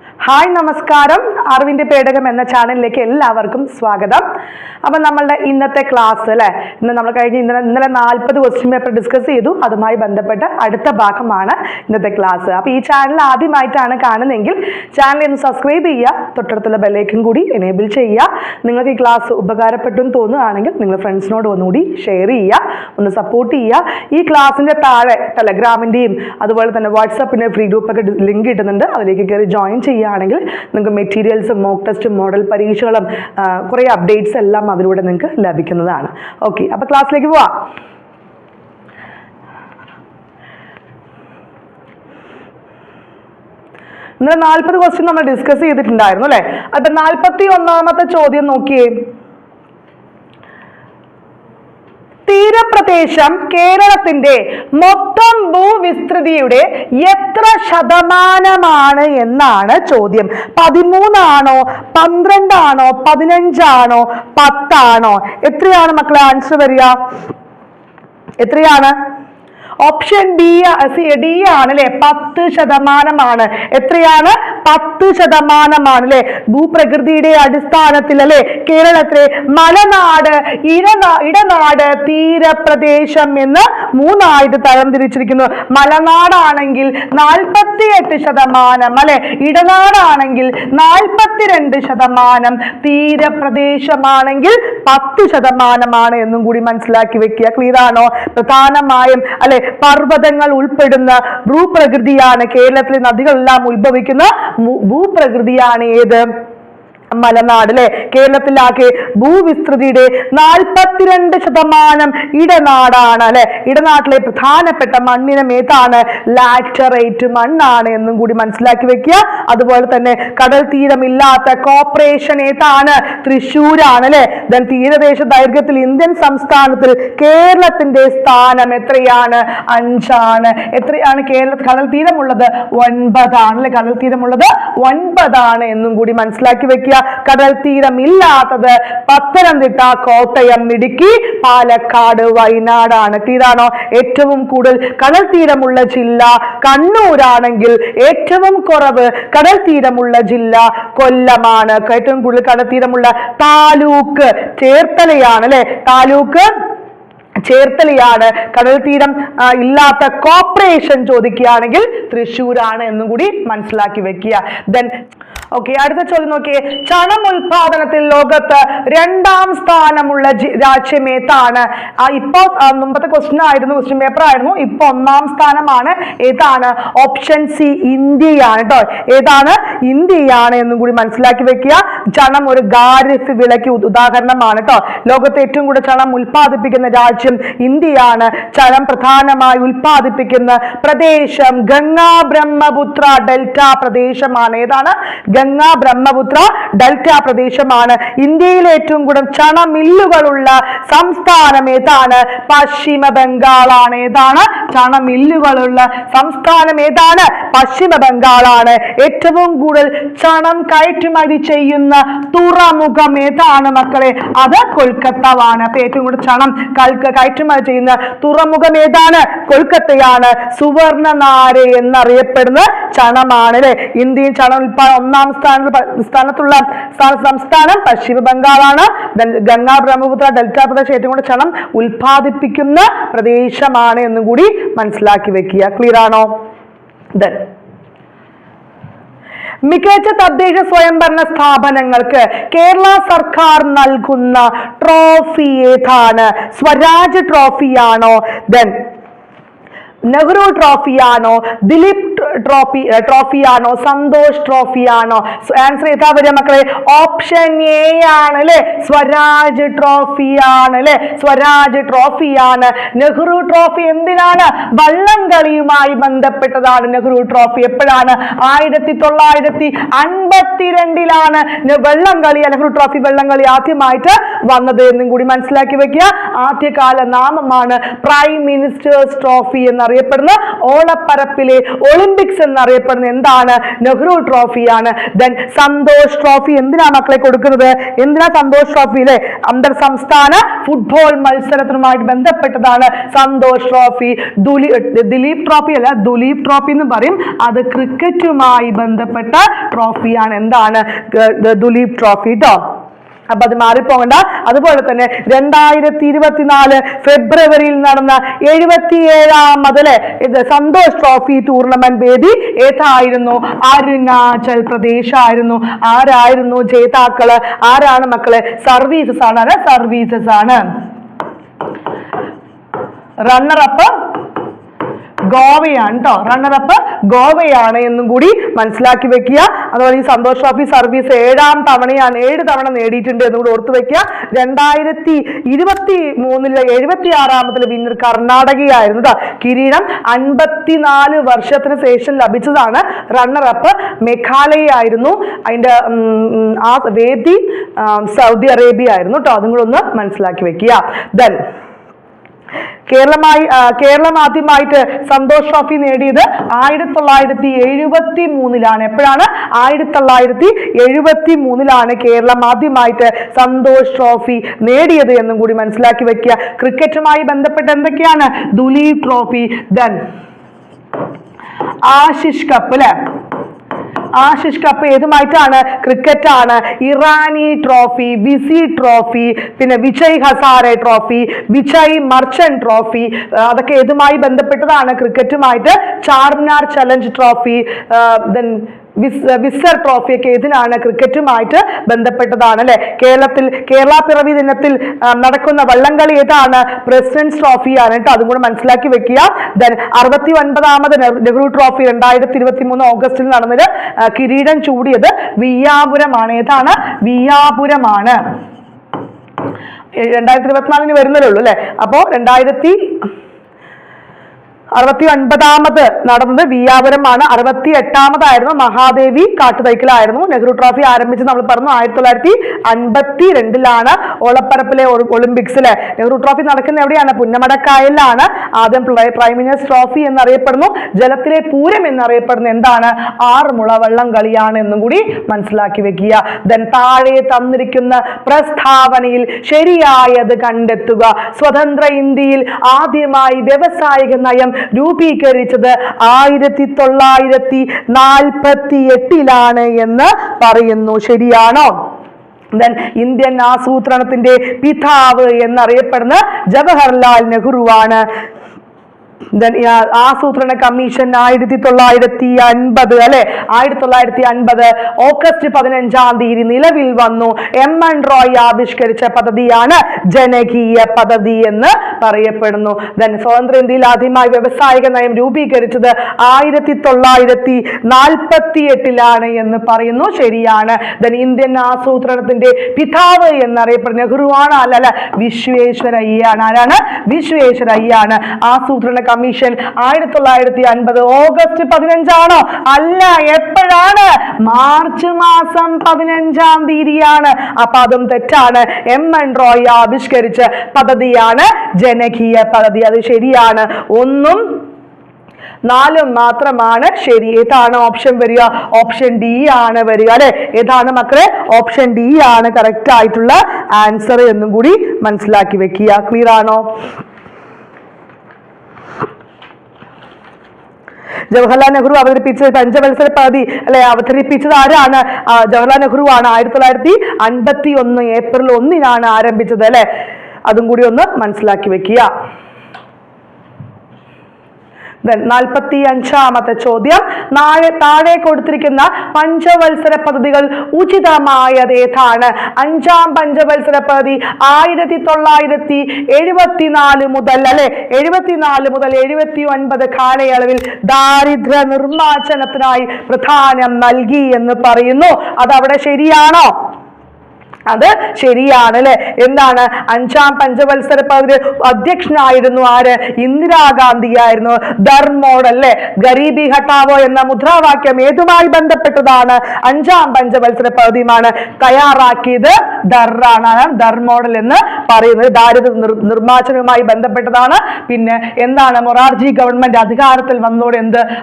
Hi നമസ്കാരം, അറിവിൻ്റെ പേടകം എന്ന ചാനലിലേക്ക് എല്ലാവർക്കും സ്വാഗതം. അപ്പം നമ്മളുടെ ഇന്നത്തെ ക്ലാസ് അല്ലേ, ഇന്ന് നമ്മൾ ഇന്നലെ 40 ക്വസ്റ്റ്യൻ പേപ്പർ ഡിസ്കസ് ചെയ്തു. അതുമായി ബന്ധപ്പെട്ട അടുത്ത ഭാഗമാണ് ഇന്നത്തെ ക്ലാസ്. അപ്പോൾ ഈ ചാനൽ ആദ്യമായിട്ടാണ് കാണുന്നതെങ്കിൽ ചാനൽ ഒന്ന് സബ്സ്ക്രൈബ് ചെയ്യുക, തൊട്ടടുത്തുള്ള ബെല്ലൈക്കൻ കൂടി എനേബിൾ ചെയ്യുക. നിങ്ങൾക്ക് ഈ ക്ലാസ് ഉപകാരപ്പെട്ടു എന്ന് തോന്നുകയാണെങ്കിൽ നിങ്ങൾ ഫ്രണ്ട്സിനോട് ഒന്നുകൂടി ഷെയർ ചെയ്യുക, ഒന്ന് സപ്പോർട്ട് ചെയ്യുക. ഈ ക്ലാസ്സിൻ്റെ താഴെ ടെലഗ്രാമിൻ്റെയും അതുപോലെ തന്നെ വാട്സപ്പിൻ്റെ ഫ്രീ ഗ്രൂപ്പൊക്കെ ലിങ്ക് ഇടുന്നുണ്ട്, അതിലേക്ക് കയറി ജോയിൻ ചെയ്യുക ആണെങ്കിൽ നിങ്ങൾക്ക് മെറ്റീരിയൽസും മോക്ക് ടെസ്റ്റും മോഡൽ പരീക്ഷകളും കുറേ അപ്ഡേറ്റ്സ് എല്ലാം അതിലൂടെ നിങ്ങൾക്ക് ലഭിക്കുന്നതാണ്. ഓക്കെ, അപ്പോൾ ക്ലാസ്സിലേക്ക് പോവാം. ഇന്നലെ 40 ക്വസ്റ്റ്യൻ നമ്മൾ ഡിസ്കസ് ചെയ്തിട്ടുണ്ടായിരുന്നു അല്ലേ. അപ്പം 41ാമത്തെ ചോദ്യം നോക്കിയേ. തീരപ്രദേശം കേരളത്തിന്റെ മൊത്തം ഭൂവിസ്തൃതിയുടെ എത്ര ശതമാനമാണ് എന്നാണ് ചോദ്യം. 13 ആണോ, 12 ആണോ, 15 ആണോ, 10 ആണോ? എത്രയാണ് മക്കളെ ആൻസർ വരിക? എത്രയാണ്? ഓപ്ഷൻ ഡി ആണ് അല്ലെ, 10%. എത്രയാണ്? 10% അല്ലെ. ഭൂപ്രകൃതിയുടെ അടിസ്ഥാനത്തിൽ അല്ലെ കേരളത്തിലെ മലനാട്, ഇടനാട്, തീരപ്രദേശം എന്ന് 3ആയിട്ട് തരംതിരിച്ചിരിക്കുന്നു. മലനാടാണെങ്കിൽ 48% അല്ലെ, ഇടനാടാണെങ്കിൽ 42%, തീരപ്രദേശമാണെങ്കിൽ 10% എന്നും കൂടി മനസ്സിലാക്കി വെക്കുക. ക്ലിയർ ആണോ? പ്രധാനമായും അല്ലെ പർവ്വതങ്ങൾ ഉൾപ്പെടുന്ന ഭൂപ്രകൃതിയാണ്, കേരളത്തിലെ നദികളെല്ലാം ഉത്ഭവിക്കുന്ന ഭൂപ്രകൃതിയാണ് ഏത്? മലനാട് അല്ലെ. കേരളത്തിലാകെ ഭൂവിസ്തൃതിയുടെ 42% ഇടനാടാണ് അല്ലെ. ഇടനാട്ടിലെ പ്രധാനപ്പെട്ട മണ്ണിനം ഏതാണ്? ലാറ്ററൈറ്റ് മണ്ണാണ് എന്നും കൂടി മനസ്സിലാക്കി വെക്കുക. അതുപോലെ തന്നെ കടൽ തീരമില്ലാത്ത കോർപ്പറേഷൻ ഏതാണ്? തൃശ്ശൂരാണ് അല്ലെ. തീരദേശ ദൈർഘ്യത്തിൽ ഇന്ത്യൻ സംസ്ഥാനത്തിൽ കേരളത്തിന്റെ സ്ഥാനം എത്രയാണ്? 5 ആണ്. എത്രയാണ് കടൽ തീരമുള്ളത്? 9 ആണ് അല്ലെ. കടൽ തീരമുള്ളത് 9 ആണ് എന്നും കൂടി മനസ്സിലാക്കി വെക്കുക. കടൽ തീരമില്ലാത്തത് പത്തനംതിട്ട, കോട്ടയം, ഇടുക്കി, പാലക്കാട്, വയനാടാണ്. തീരാണോ? ഏറ്റവും കൂടുതൽ കടൽ തീരമുള്ള ജില്ല കണ്ണൂരാണെങ്കിൽ ഏറ്റവും കുറവ് കടൽ തീരമുള്ള ജില്ല കൊല്ലമാണ്. ഏറ്റവും കൂടുതൽ കടൽ തീരമുള്ള താലൂക്ക് ചേർത്തലയാണ് അല്ലെ. താലൂക്ക് ചേർത്തലയാണ്. കടൽ തീരം ഇല്ലാത്ത കോർപ്പറേഷൻ ചോദിക്കുകയാണെങ്കിൽ തൃശ്ശൂരാണ് എന്നും കൂടി മനസ്സിലാക്കി വെക്കുക. ഓക്കെ, അടുത്ത ചോദ്യം നോക്കിയേ. ചണം ഉൽപാദനത്തിൽ ലോകത്ത് 2ാം സ്ഥാനമുള്ള രാജ്യം ഏതാണ്? ഇപ്പോ മുമ്പത്തെ ക്വസ്റ്റ്യൻ പേപ്പർ ആയിരുന്നു. ഇപ്പൊ 1ാം സ്ഥാനമാണ്. ഏതാണ്? ഓപ്ഷൻ സി ഇന്ത്യയാണ് കേട്ടോ. ഏതാണ്? ഇന്ത്യയാണ് എന്നും കൂടി മനസ്സിലാക്കി വെക്കുക. ചണം ഒരു ഖാരിഫ് വിളയ്ക്ക് ഉദാഹരണമാണ് കേട്ടോ. ലോകത്ത് ഏറ്റവും കൂടുതൽ ചണം ഉൽപ്പാദിപ്പിക്കുന്ന രാജ്യം ഇന്ത്യയാണ്. ചണം പ്രധാനമായി ഉൽപ്പാദിപ്പിക്കുന്ന പ്രദേശം ഗംഗാ ബ്രഹ്മപുത്ര ഡെൽറ്റ പ്രദേശമാണ്. ഏതാണ്? ഗംഗാ ബ്രഹ്മപുത്ര ഡെൽറ്റ പ്രദേശമാണ്. ഇന്ത്യയിലെ ഏറ്റവും കൂടുതൽ ചണ മില്ലുകളുള്ള സംസ്ഥാനം ഏതാണ്? പശ്ചിമ ബംഗാളാണ്. ഏതാണ്? ചണ മില്ലുകളുള്ള സംസ്ഥാനം ഏതാണ്? പശ്ചിമ ബംഗാളാണ്. ഏറ്റവും കൂടുതൽ ചണം കയറ്റുമതി ചെയ്യുന്ന തുറമുഖം ഏതാണ് മക്കളെ? അത് കൊൽക്കത്തയാണ്. അപ്പൊ ഏറ്റവും കൂടുതൽ ചണം കയറ്റുമതി ചെയ്യുന്ന തുറമുഖം ഏതാണ്? കൊൽക്കത്തയാണ്. സുവർണ നാര് എന്നറിയപ്പെടുന്ന ചണമാണ് അല്ലെ. ഇന്ത്യയിൽ ചണം ഉൽപ്പാദനം 1ാം സ്ഥാനത്തുള്ള സംസ്ഥാനം പശ്ചിമ ബംഗാളാണ്. ഗംഗാ ബ്രഹ്മപുത്ര ഡെൽറ്റ പ്രദേശം ഏറ്റവും കൂടുതൽ ചണം ഉൽപ്പാദിപ്പിക്കുന്ന പ്രദേശമാണ് എന്നും കൂടി മനസ്സിലാക്കി വെക്കുക. ക്ലിയർ ആണോ? മികച്ച തദ്ദേശ സ്വയംഭരണ സ്ഥാപനങ്ങൾക്ക് കേരള സർക്കാർ നൽകുന്ന ട്രോഫി ഏതാണ്? സ്വരാജ് ട്രോഫിയാണോ? നെഹ്റു ട്രോഫിയാണോ? ദിലീപ് ട്രോഫിയാണോ? സന്തോഷ് ട്രോഫിയാണോ? ആൻസർ ഏതാ വരിക മക്കളെ? ഓപ്ഷൻ എ ആണ് അല്ലെ. സ്വരാജ് ട്രോഫിയാണ് അല്ലെ. സ്വരാജ് ട്രോഫിയാണ്. നെഹ്റു ട്രോഫി എന്തിനാണ്? വള്ളംകളിയുമായി ബന്ധപ്പെട്ടതാണ് നെഹ്റു ട്രോഫി. എപ്പോഴാണ്? 1952 വെള്ളംകളി, നെഹ്റു ട്രോഫി വെള്ളംകളി ആദ്യമായിട്ട് വന്നത് എന്നും കൂടി മനസ്സിലാക്കി വെക്കുക. ആദ്യകാല നാമമാണ് പ്രൈം മിനിസ്റ്റേഴ്സ് ട്രോഫി എന്ന് എന്നറിയപ്പെടുന്ന ഓളപ്പരപ്പിലെ ഒളിമ്പിക്സ് എന്നറിയപ്പെടുന്ന എന്താണ്? നെഹ്റു ട്രോഫിയാണ്. ദെൻ സന്തോഷ് ട്രോഫി എന്തിനാ മക്കളെ കൊടുക്കുന്നത്? എന്തിനാ സന്തോഷ് ട്രോഫിയിലെ അന്തർ സംസ്ഥാന ഫുട്ബോൾ മത്സരത്തിനുമായിട്ട് ബന്ധപ്പെട്ടതാണ് സന്തോഷ് ട്രോഫി. ദിലീപ് ട്രോഫി അല്ല, ദുലീപ് ട്രോഫി എന്ന് പറയും. അത് ക്രിക്കറ്റുമായി ബന്ധപ്പെട്ട ട്രോഫിയാണ്. എന്താണ്? ദുലീപ് ട്രോഫി ട്ടോ. അപ്പൊ അത് മാറിപ്പോകണ്ട. അതുപോലെ തന്നെ 2024 ഫെബ്രുവരിയിൽ നടന്ന 77ാമത് സന്തോഷ് ട്രോഫി ടൂർണമെന്റ് വേദി ഏതായിരുന്നു? അരുണാചൽ പ്രദേശ് ആയിരുന്നു. ആരായിരുന്നു ജേതാക്കള്? ആരാണ് മക്കളെ? സർവീസസ് ആണ്. സർവീസസ് ആണ്. റണ്ണറപ്പ് ഗോവയാണ് ട്ടോ. റണ്ണറപ്പ് ഗോവയാണ് എന്നും കൂടി മനസ്സിലാക്കി വെക്കുക. അതുപോലെ ഈ സന്തോഷ് ട്രോഫി സർവീസ് 7ാം തവണയാണ്, 7 തവണ നേടിയിട്ടുണ്ട് എന്നും കൂടി ഓർത്തു വെക്കുക. 2023 76ാമതിലെ വിന്നർ കർണാടകയായിരുന്നു ട്ടോ. കിരീടം 54 വർഷത്തിന് ശേഷം ലഭിച്ചതാണ്. റണ്ണറപ്പ് മേഘാലയ ആയിരുന്നു. അതിന്റെ ആ വേദി സൗദി അറേബ്യ ആയിരുന്നു ട്ടോ. അതും കൂടെ ഒന്ന് മനസ്സിലാക്കി വെക്കുക. ദെൻ കേരളം ആദ്യമായിട്ട് സന്തോഷ് ട്രോഫി നേടിയത് 1973 എപ്പോഴാണ്? 1973 കേരളം ആദ്യമായിട്ട് സന്തോഷ് ട്രോഫി നേടിയത് എന്നും കൂടി മനസ്സിലാക്കി വെക്കുക. ക്രിക്കറ്റുമായി ബന്ധപ്പെട്ട് എന്തൊക്കെയാണ്? Duleep trophy, then Ashish cup അല്ലെ. ആശിഷ് കപ്പ് ഏതുമായിട്ടാണ്? ക്രിക്കറ്റ് ആണ്. ഇറാനി ട്രോഫി, വിസി ട്രോഫി, പിന്നെ വിജയ് ഹസാരെ ട്രോഫി, വിജയ് മർച്ചന്റ് ട്രോഫി, അതൊക്കെ ഏതുമായി ബന്ധപ്പെട്ടതാണ്? ക്രിക്കറ്റുമായിട്ട്. Charminar challenge trophy, then Vizzy trophy ഒക്കെ ഇതിനാണ്? ക്രിക്കറ്റുമായിട്ട് ബന്ധപ്പെട്ടതാണ് അല്ലെ. കേരള പിറവി ദിനത്തിൽ നടക്കുന്ന വള്ളംകളി ഏതാണ്? പ്രസിഡന്റ്സ് ട്രോഫിയാണ് കേട്ടോ. അതും കൂടെ മനസ്സിലാക്കി വെക്കുക. ദെൻ 69ാമത് നെഹ്റു ട്രോഫി 2023 ഓഗസ്റ്റിൽ നടന്നത് കിരീടം ചൂടിയത് വിയ്യാപുരമാണ്. ഏതാണ്? വിയ്യാപുരമാണ്. 2024 വരുന്നതേ ഉള്ളൂ അല്ലെ. അപ്പോ 69ാമത് നടന്നത് വിയ്യാപുരമാണ്. 68ാമതായിരുന്നു മഹാദേവി കാട്ടുതൈക്കലായിരുന്നു. നെഹ്റു ട്രോഫി ആരംഭിച്ച് നമ്മൾ പറഞ്ഞു 1952 ഓളപ്പരപ്പിലെ ഒളിമ്പിക്സിലെ. നെഹ്റു ട്രോഫി നടക്കുന്ന എവിടെയാണ്? പുന്നമടക്കായലിലാണ്. ആദ്യം പ്രൈം മിനിസ്റ്റർ ട്രോഫി എന്നറിയപ്പെടുന്നു. ജലത്തിലെ പൂരം എന്നറിയപ്പെടുന്ന എന്താണ്? ആറന്മുള വള്ളം കളിയാണ് എന്നും കൂടി മനസ്സിലാക്കി വെക്കുക. ദെൻ താഴെ തന്നിരിക്കുന്ന പ്രസ്താവനയിൽ ശരിയായത് കണ്ടെത്തുക. സ്വതന്ത്ര ഇന്ത്യയിൽ ആദ്യമായി വ്യാവസായിക നയം രൂപീകരിച്ചത് 1948 എന്ന് പറയുന്നു. ശരിയാണോ? ദെൻ ഇന്ത്യൻ ആസൂത്രണത്തിന്റെ പിതാവ് എന്നറിയപ്പെടുന്ന ജവഹർലാൽ നെഹ്റുവാണ്. ആസൂത്രണ കമ്മീഷൻ 1950 അല്ലെ. 1950 ഓഗസ്റ്റ് 15 നിലവിൽ വന്നു. MN റോയ് ആവിഷ്കരിച്ച പദ്ധതിയാണ് ജനകീയ പദ്ധതി എന്ന് പറയപ്പെടുന്നു. ദെൻ സ്വതന്ത്ര ഇന്ത്യയിൽ ആദ്യമായി വ്യവസായിക നയം രൂപീകരിച്ചത് 1948 എന്ന് പറയുന്നു. ശരിയാണ്. ദെൻ ഇന്ത്യൻ ആസൂത്രണത്തിന്റെ പിതാവ് എന്നറിയപ്പെടുന്ന നെഹ്റുവാണ്. അല്ല, വിശ്വേശ്വരയ്യാണ്. ആരാണ്? വിശ്വേശ്വരയ്യാണ്. ആസൂത്രണ കമ്മീഷൻ 1950 ഓഗസ്റ്റ് 15 അല്ല. എപ്പോഴാണ്? മാർച്ച് മാസം 15 അപ്പൊ അതും തെറ്റാണ്. MN റോയ് ആവിഷ്കരിച്ച പദ്ധതിയാണ് ജനകീയ പദ്ധതി. അത് ശരിയാണ്. 1ഉം 4ഉം മാത്രമാണ് ശരി. ഏതാണ് ഓപ്ഷൻ വരിക? ഓപ്ഷൻ ഡി ആണ് വരിക അല്ലെ. ഏതാണ് മക്കളെ? ഓപ്ഷൻ ഡി ആണ് കറക്റ്റ് ആയിട്ടുള്ള ആൻസർ എന്നും കൂടി മനസ്സിലാക്കി വെക്കുക. ക്ലിയർ ആണോ? ജവഹർലാൽ നെഹ്റു അവതരിപ്പിച്ചത് പഞ്ചവത്സര പദ്ധതി അല്ലെ. അവതരിപ്പിച്ചത് ആരാണ്? ജവഹർലാൽ നെഹ്റു ആണ്. 1951 ഏപ്രിൽ 1 ആരംഭിച്ചത് അല്ലെ. അതും കൂടി ഒന്ന് മനസ്സിലാക്കി വെക്കുക. 45ാമത്തെ ചോദ്യം. താഴെ കൊടുത്തിരിക്കുന്ന പഞ്ചവത്സര പദ്ധതികൾ ഉചിതമായത് ഏതാണ്? 5ാം പഞ്ചവത്സര പദ്ധതി 1974 മുതൽ അല്ലെ 74 മുതൽ 79 കാലയളവിൽ ദാരിദ്ര്യ നിർമ്മാർജ്ജനത്തിനായി പ്രാധാന്യം നൽകി എന്ന് പറയുന്നു. അതവിടെ ശരിയാണോ? അത് ശരിയാണ് അല്ലെ. എന്താണ്? 5ാം പഞ്ചവത്സര പദ്ധതി അധ്യക്ഷനായിരുന്നു ആര്? ഇന്ദിരാഗാന്ധി ആയിരുന്നു. ധർമ്മോഡ് അല്ലെ. ഗരീബി ഹട്ടാവോ എന്ന മുദ്രാവാക്യം ഏതുമായി ബന്ധപ്പെട്ടതാണ്? 5ാം പഞ്ചവത്സര പദ്ധതിയുമാണ് തയ്യാറാക്കിയത് ദറാണ്. അതാണ് ദർ മോഡൽ എന്ന് പറയുന്നത്. ദാരിദ്ര്യ നിർമ്മാർജ്ജനവുമായി ബന്ധപ്പെട്ടതാണ്. പിന്നെ എന്താണ് മൊറാർജി ഗവൺമെന്റ് അധികാരത്തിൽ വന്നതോടെ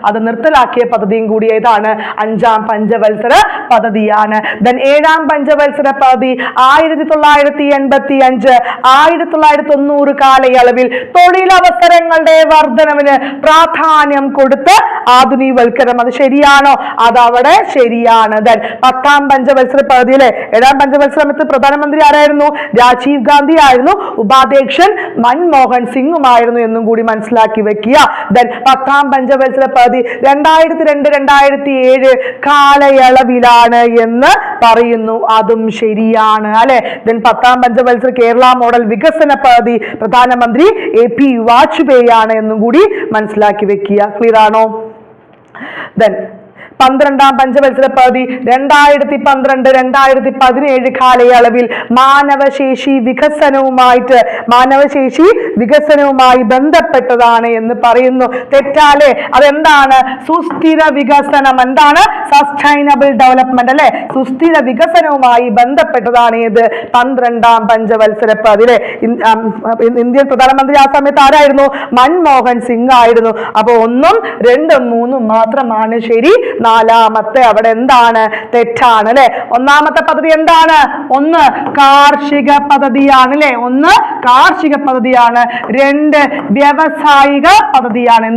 അത് നിർത്തലാക്കിയ പദ്ധതിയും കൂടി ഏതാണ്? 5ാം പഞ്ചവത്സര പദ്ധതിയാണ്. ദെൻ 7ാം പഞ്ചവത്സര പദ്ധതി 1985 1990 കാലയളവിൽ തൊഴിലവസരങ്ങളുടെ വർധനവിന് പ്രാധാന്യം കൊടുത്ത് ആധുനികവൽക്കരണം. അത് ശരിയാണോ? അതവിടെ ശരിയാണ്. ദെൻ 10ാം പഞ്ചവത്സര പദ്ധതിയിലെ 7ാം പഞ്ചവത്സരത്തിൽ പ്രധാനമന്ത്രി ആരായിരുന്നു? രാജീവ് ഗാന്ധി ആയിരുന്നു. ഉപാധ്യക്ഷൻ മൻമോഹൻ സിംഗുമായിരുന്നു എന്നും കൂടി മനസ്സിലാക്കി വെക്കുക. ദെൻ 10ാം പഞ്ചവത്സര പദ്ധതി 2002-2007 കാലയളവിലാണ് എന്ന് പറയുന്നു. അതും ശരിയാണ് അല്ലെ. ദെൻ 10ാം പഞ്ചവത്സര കേരള മോഡൽ വികസന പദ്ധതി പ്രധാനമന്ത്രി AP വാജ്പേയി ആണ് എന്നും കൂടി മനസ്സിലാക്കി വെക്കുക. ക്ലിയർ ആണോ? ദെൻ 12ാം പഞ്ചവത്സര പദ്ധതി 2012-2017 കാലയളവിൽ മാനവശേഷി വികസനവുമായി ബന്ധപ്പെട്ടതാണ് എന്ന് പറയുന്നു. തെറ്റാലേ? അതെന്താണ്? സുസ്ഥിര വികസനം. എന്താണ്? സസ്റ്റൈനബിൾ ഡെവലപ്മെന്റ് അല്ലെ. സുസ്ഥിര വികസനവുമായി ബന്ധപ്പെട്ടതാണ് ഏത്? 12ാം പഞ്ചവത്സര പദ്ധതി. ഇന്ത്യൻ പ്രധാനമന്ത്രി ആ സമയത്ത് ആരായിരുന്നു? മൻമോഹൻ സിംഗ് ആയിരുന്നു. അപ്പൊ 1ഉം 2ഉം 3ഉം മാത്രമാണ് ശരി. 4ാമത്തെ അവിടെ എന്താണ്? തെറ്റാണ് അല്ലെ. 1ാമത്തെ പദ്ധതി എന്താണ്? 1 കാർഷിക പദ്ധതിയാണ് അല്ലെ. 1 കാർഷിക പദ്ധതിയാണ്. 2 വ്യാവസായിക പദ്ധതിയാണ്.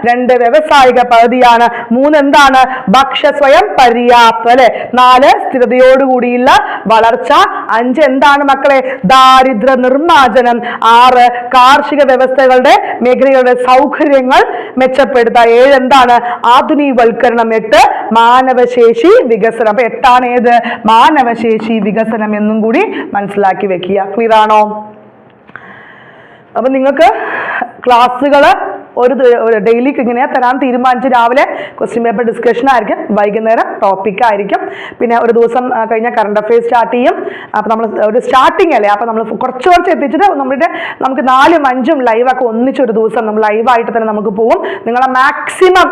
2 വ്യാവസായിക പദ്ധതിയാണ്. 3 എന്താണ്? ഭക്ഷ്യ സ്വയം പര്യാപ്തം അല്ലെ. 4 സ്ഥിരതയോടുകൂടിയുള്ള വളർച്ച. 5 എന്താണ് മക്കളെ? ദാരിദ്ര്യ നിർമ്മാർജ്ജനം. 6 കാർഷിക വ്യവസ്ഥകളുടെ മേഖലകളുടെ സൗകര്യങ്ങൾ മെച്ചപ്പെടുത്തുക. 7 എന്താണ്? ആധുനികവൽക്കരണം. 8 മാനവശേഷി വികസനം. അപ്പൊ 8ആണ് ഏത്? മാനവശേഷി വികസനം എന്നും കൂടി മനസ്സിലാക്കി വെക്കുക. ക്ലിയർ ആണോ? അപ്പൊ നിങ്ങൾക്ക് ക്ലാസ്സുകൾ ഒരു ഡെയിലിക്ക് ഇങ്ങനെ തരാൻ തീരുമാനിച്ച് രാവിലെ ക്വസ്റ്റ്യൻ പേപ്പർ ഡിസ്കഷൻ ആയിരിക്കും, വൈകുന്നേരം ടോപ്പിക് ആയിരിക്കും, പിന്നെ ഒരു ദിവസം കഴിഞ്ഞ കറണ്ട് അഫയേഴ്സ് സ്റ്റാർട്ട് ചെയ്യും. അപ്പോൾ നമ്മൾ ഒരു സ്റ്റാർട്ടിങ് അല്ലേ, അപ്പോൾ നമ്മൾ കുറച്ച് എത്തിച്ചിട്ട് നമുക്ക് 4ഉം 5ഉം ലൈവൊക്കെ ഒന്നിച്ചൊരു ദിവസം നമ്മൾ ലൈവായിട്ട് തന്നെ നമുക്ക് പോകും. നിങ്ങളെ മാക്സിമം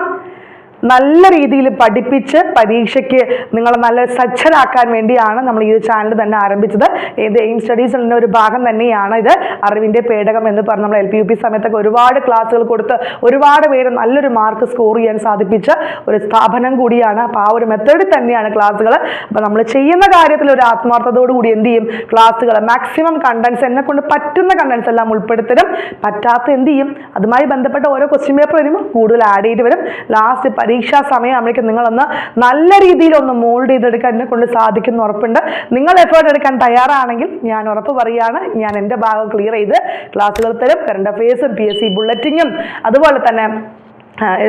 നല്ല രീതിയിൽ പഠിപ്പിച്ച് പരീക്ഷയ്ക്ക് നിങ്ങളെ നല്ല സജ്ജരാക്കാൻ വേണ്ടിയാണ് നമ്മൾ ഈ ചാനൽ തന്നെ ആരംഭിച്ചത്. ഏത് എയിം സ്റ്റഡീസിൻ്റെ ഒരു ഭാഗം തന്നെയാണ് ഇത്. അറിവിൻ്റെ പേടകം എന്ന് പറഞ്ഞ് നമ്മൾ LP UP സമയത്തൊക്കെ ഒരുപാട് ക്ലാസ്സുകൾ കൊടുത്ത് ഒരുപാട് പേര് നല്ലൊരു മാർക്ക് സ്കോർ ചെയ്യാൻ സാധിപ്പിച്ച ഒരു സ്ഥാപനം കൂടിയാണ്. അപ്പോൾ ആ ഒരു മെത്തേഡിൽ തന്നെയാണ് ക്ലാസ്സുകൾ. അപ്പോൾ നമ്മൾ ചെയ്യുന്ന കാര്യത്തിൽ ഒരു ആത്മാർത്ഥതയോടു കൂടി എന്ത് ചെയ്യും? ക്ലാസ്സുകൾ മാക്സിമം കണ്ടൻസ് എന്നെ കൊണ്ട് പറ്റുന്ന കണ്ടൻസ് എല്ലാം ഉൾപ്പെടുത്തലും, പറ്റാത്ത എന്ത് ചെയ്യും? അതുമായി ബന്ധപ്പെട്ട ഓരോ ക്വസ്റ്റ്യൻ പേപ്പർ വരുമ്പോൾ കൂടുതൽ ആഡ് ചെയ്ത് വരും. ലാസ്റ്റ് പരീക്ഷാ സമയം ആകുമ്പോഴേക്കും നിങ്ങളൊന്ന് നല്ല രീതിയിൽ ഒന്ന് മോൾഡ് ചെയ്തെടുക്കാൻ എന്നെ കൊണ്ട് സാധിക്കുന്ന ഉറപ്പുണ്ട്. നിങ്ങൾ എഫേർട്ട് എടുക്കാൻ തയ്യാറാണെങ്കിൽ ഞാൻ ഉറപ്പ് പറയുകയാണ്, ഞാൻ എൻ്റെ ഭാഗം ക്ലിയർ ചെയ്ത് ക്ലാസ്സുകൾ തരും. കറണ്ട് അഫയേഴ്സും PSC ബുള്ളറ്റിങ്ങും അതുപോലെ തന്നെ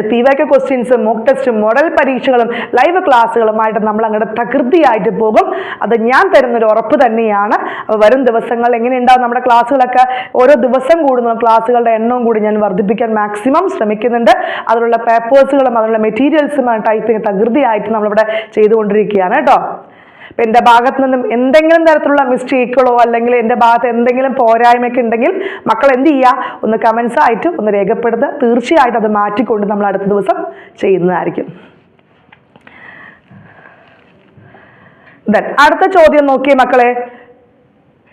PYQ ക്വസ്റ്റ്യൻസും മോക്ക് ടെസ്റ്റും മോഡൽ പരീക്ഷകളും ലൈവ് ക്ലാസ്സുകളുമായിട്ട് നമ്മൾ അങ്ങോട്ട് തകൃതിയായിട്ട് പോകും. അത് ഞാൻ തരുന്നൊരു ഉറപ്പ് തന്നെയാണ്. വരും ദിവസങ്ങൾ എങ്ങനെയുണ്ടാവും നമ്മുടെ ക്ലാസ്സുകളൊക്കെ? ഓരോ ദിവസം കൂടുന്ന ക്ലാസ്സുകളുടെ എണ്ണവും കൂടി ഞാൻ വർദ്ധിപ്പിക്കാൻ മാക്സിമം ശ്രമിക്കുന്നുണ്ട്. അതിലുള്ള പേപ്പേഴ്സുകളും അതിലുള്ള മെറ്റീരിയൽസും ടൈപ്പിംഗ് തകൃതിയായിട്ട് നമ്മളിവിടെ ചെയ്തുകൊണ്ടിരിക്കുകയാണ് കേട്ടോ. അപ്പം എൻ്റെ ഭാഗത്ത് നിന്നും എന്തെങ്കിലും തരത്തിലുള്ള മിസ്റ്റേക്കുകളോ അല്ലെങ്കിൽ എൻ്റെ ഭാഗത്ത് എന്തെങ്കിലും പോരായ്മയൊക്കെ ഉണ്ടെങ്കിൽ മക്കൾ എന്ത് ചെയ്യുക? ഒന്ന് കമൻസ് ആയിട്ട് ഒന്ന് രേഖപ്പെടുത്തുക. തീർച്ചയായിട്ടും അത് മാറ്റിക്കൊണ്ട് നമ്മൾ അടുത്ത ദിവസം ചെയ്യുന്നതായിരിക്കും. അടുത്ത ചോദ്യം നോക്കിയേ മക്കളെ.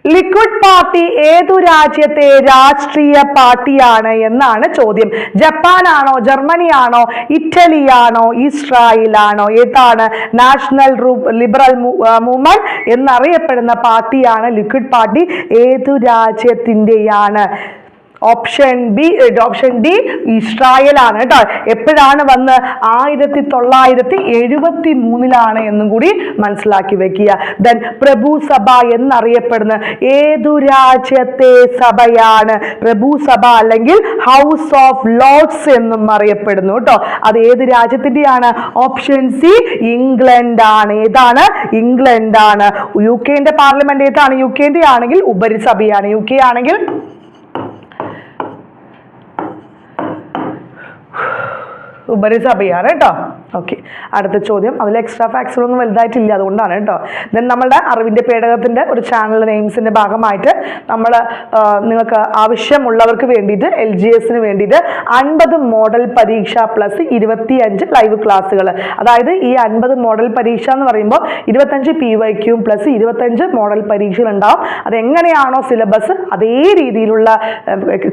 ലിക്വിഡ് പാർട്ടി ഏതു രാജ്യത്തെ രാഷ്ട്രീയ പാർട്ടിയാണ് എന്നാണ് ചോദ്യം. ജപ്പാനാണോ, ജർമ്മനിയാണോ, ഇറ്റലിയാണോ, ഇസ്രായേലാണോ? ഏതാണ്? നാഷണൽ ലിബറൽ മൂവ്മെന്റ് എന്നറിയപ്പെടുന്ന പാർട്ടിയാണ് ലിക്വിഡ് പാർട്ടി. ഏതു രാജ്യത്തിൻ്റെയാണ്? ഓപ്ഷൻ ഡി ഇസ്രായേൽ ആണ് കേട്ടോ. എപ്പോഴാണ് വന്ന്? 1973 എന്നും കൂടി മനസ്സിലാക്കി വെക്കുക. ദെൻ പ്രഭു സഭ എന്നറിയപ്പെടുന്ന ഏതു രാജ്യത്തെ സഭയാണ്? പ്രഭു സഭ അല്ലെങ്കിൽ ഹൗസ് ഓഫ് ലോർഡ്സ് എന്നും അറിയപ്പെടുന്നു കേട്ടോ. അത് ഏത് രാജ്യത്തിൻ്റെയാണ്? ഓപ്ഷൻ സി ഇംഗ്ലണ്ട് ആണ്. ഏതാണ്? ഇംഗ്ലണ്ട് ആണ്. UK പാർലമെന്റ് ഏതാണ്? UK ആണെങ്കിൽ ഉപരിസഭയാണ്. UK ആണെങ്കിൽ ഉപരിസഭയാണ് കേട്ടോ. ഓക്കെ, അടുത്ത ചോദ്യം. അതിൽ എക്സ്ട്രാ ഫാക്ട്സുകളൊന്നും വലുതായിട്ടില്ല, അതുകൊണ്ടാണ് കേട്ടോ. ദെൻ നമ്മുടെ അറിവിൻ്റെ പേടകത്തിൻ്റെ ഒരു ചാനൽ നെയിംസിൻ്റെ ഭാഗമായിട്ട് നമ്മൾ നിങ്ങൾക്ക് ആവശ്യമുള്ളവർക്ക് വേണ്ടിയിട്ട് LGSന് വേണ്ടിയിട്ട് 50 മോഡൽ പരീക്ഷ പ്ലസ് 25 ലൈവ് ക്ലാസ്സുകൾ. അതായത് ഈ 50 മോഡൽ പരീക്ഷ എന്ന് പറയുമ്പോൾ 25 PYQ പ്ലസ് 25 മോഡൽ പരീക്ഷകൾ ഉണ്ടാവും. അതെങ്ങനെയാണോ സിലബസ് അതേ രീതിയിലുള്ള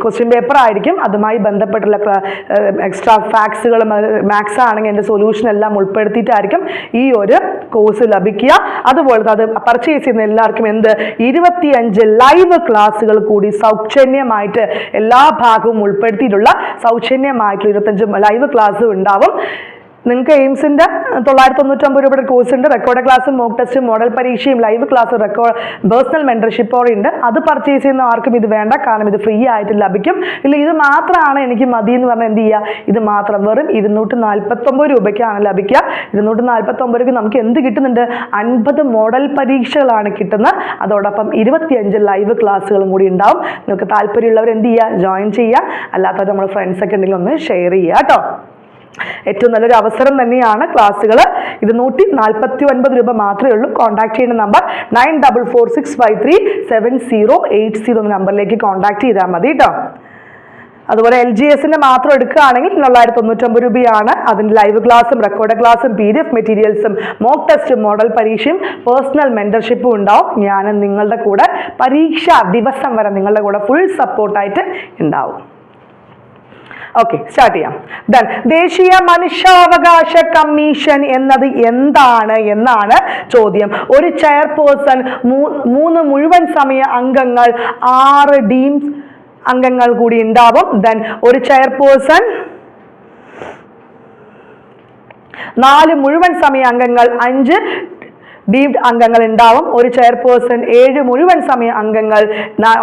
ക്വസ്റ്റ്യൻ പേപ്പർ ആയിരിക്കും. അതുമായി ബന്ധപ്പെട്ടുള്ള എക്സ്ട്രാ ഫാക്ട്സുകളും മാത്സ് ആണെങ്കിൽ എൻ്റെ സൊല്യൂഷൻ എല്ലാം ഉൾപ്പെടുത്തിയിട്ടായിരിക്കും ഈ ഒരു കോഴ്സ് ലഭിക്കുക. അതുപോലെ അത് പർച്ചേസ് ചെയ്യുന്ന എല്ലാവർക്കും 25 ലൈവ് ക്ലാസ്സുകൾ കൂടി സൗജന്യമായിട്ട് എല്ലാ ഭാഗവും ഉൾപ്പെടുത്തിയിട്ടുള്ള സൗജന്യമായിട്ടുള്ള 25 ലൈവ് ക്ലാസ്സും ഉണ്ടാവും. നിങ്ങൾക്ക് എയിംസിൻ്റെ 999 രൂപയുടെ കോഴ്സ് ഉണ്ട്. റെക്കോർഡ് ക്ലാസ്സും മോക്ക് ടെസ്റ്റും മോഡൽ പരീക്ഷയും ലൈവ് ക്ലാസ് പേഴ്സണൽ മെൻറ്റർഷിപ്പോടെ ഉണ്ട്. അത് പർച്ചേസ് ചെയ്യുന്ന ആർക്കും ഇത് വേണ്ട, കാരണം ഇത് ഫ്രീ ആയിട്ട് ലഭിക്കും. ഇല്ല ഇത് മാത്രമാണ് എനിക്ക് മതി എന്ന് പറഞ്ഞാൽ എന്ത് ചെയ്യുക, ഇത് മാത്രം വെറും 249 രൂപയ്ക്കാണ് ലഭിക്കുക. 249 രൂപയ്ക്ക് നമുക്ക് എന്ത് കിട്ടുന്നുണ്ട്, 50 മോഡൽ പരീക്ഷകളാണ് കിട്ടുന്നത്. അതോടൊപ്പം 25 ലൈവ് ക്ലാസ്സുകളും കൂടി ഉണ്ടാവും. നിങ്ങൾക്ക് താല്പര്യമുള്ളവർ എന്ത് ചെയ്യുക, ജോയിൻ ചെയ്യുക. അല്ലാത്തവർ നമ്മുടെ ഫ്രണ്ട്സൊക്കെ ഉണ്ടെങ്കിൽ ഒന്ന് ഷെയർ ചെയ്യുക കേട്ടോ. ഏറ്റവും നല്ലൊരു അവസരം തന്നെയാണ് ക്ലാസ്സുകൾ. 249 രൂപ മാത്രമേ ഉള്ളൂ. കോൺടാക്ട് ചെയ്യുന്ന നമ്പർ 9446537080 എന്ന നമ്പറിലേക്ക് കോൺടാക്ട് ചെയ്താൽ മതി കേട്ടോ. അതുപോലെ LGSന്റെ മാത്രം എടുക്കുകയാണെങ്കിൽ 999 രൂപയാണ്. അതിൻ്റെ ലൈവ് ക്ലാസ്സും റെക്കോർഡ് ക്ലാസ്സും PDF മെറ്റീരിയൽസും മോക്ക് ടെസ്റ്റും മോഡൽ പരീക്ഷയും പേഴ്സണൽ മെൻറ്റർഷിപ്പും ഉണ്ടാവും. ഞാൻ നിങ്ങളുടെ കൂടെ പരീക്ഷാ ദിവസം വരെ നിങ്ങളുടെ കൂടെ ഫുൾ സപ്പോർട്ടായിട്ട് ഉണ്ടാവും. ഓക്കെ, സ്റ്റാർട്ട് ചെയ്യാം. ദെൻ ദേശീയ മനുഷ്യാവകാശ കമ്മീഷൻ എന്നത് എന്താണ് എന്നാണ് ചോദ്യം. ഒരു ചെയർപേഴ്സൺ, 3 മുഴുവൻ സമയ അംഗങ്ങൾ, 6 ഡീംഡ് അംഗങ്ങൾ കൂടി ഉണ്ടാവും. ദെൻ ഒരു ചെയർപേഴ്സൺ, 4 മുഴുവൻ സമയ അംഗങ്ങൾ, 5 ഡീംഡ് അംഗങ്ങൾ ഉണ്ടാവും. ഒരു ചെയർപേഴ്സൺ, 7 മുഴുവൻ സമയ അംഗങ്ങൾ.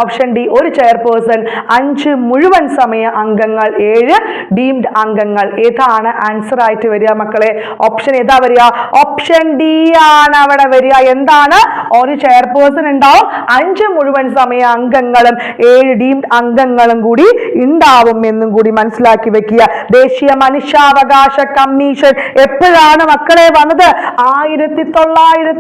ഓപ്ഷൻ ഡി, ഒരു ചെയർപേഴ്സൺ, 5 മുഴുവൻ സമയ അംഗങ്ങൾ, 7 ഡീംഡ് അംഗങ്ങൾ. ഏതാണ് ആൻസർ ആയിട്ട് വരിക മക്കളെ? ഓപ്ഷൻ ഏതാ വരിക? ഓപ്ഷൻ ഡി ആണ് അവിടെ വരിക. എന്താണ്? ഒരു ചെയർപേഴ്സൺ ഉണ്ടാവും, 5 മുഴുവൻ സമയ അംഗങ്ങളും 7 ഡീംഡ് അംഗങ്ങളും കൂടി ഉണ്ടാവും എന്നും കൂടി മനസ്സിലാക്കി വെക്കുക. ദേശീയ മനുഷ്യാവകാശ കമ്മീഷൻ എപ്പോഴാണ് മക്കളെ വന്നത്? 1993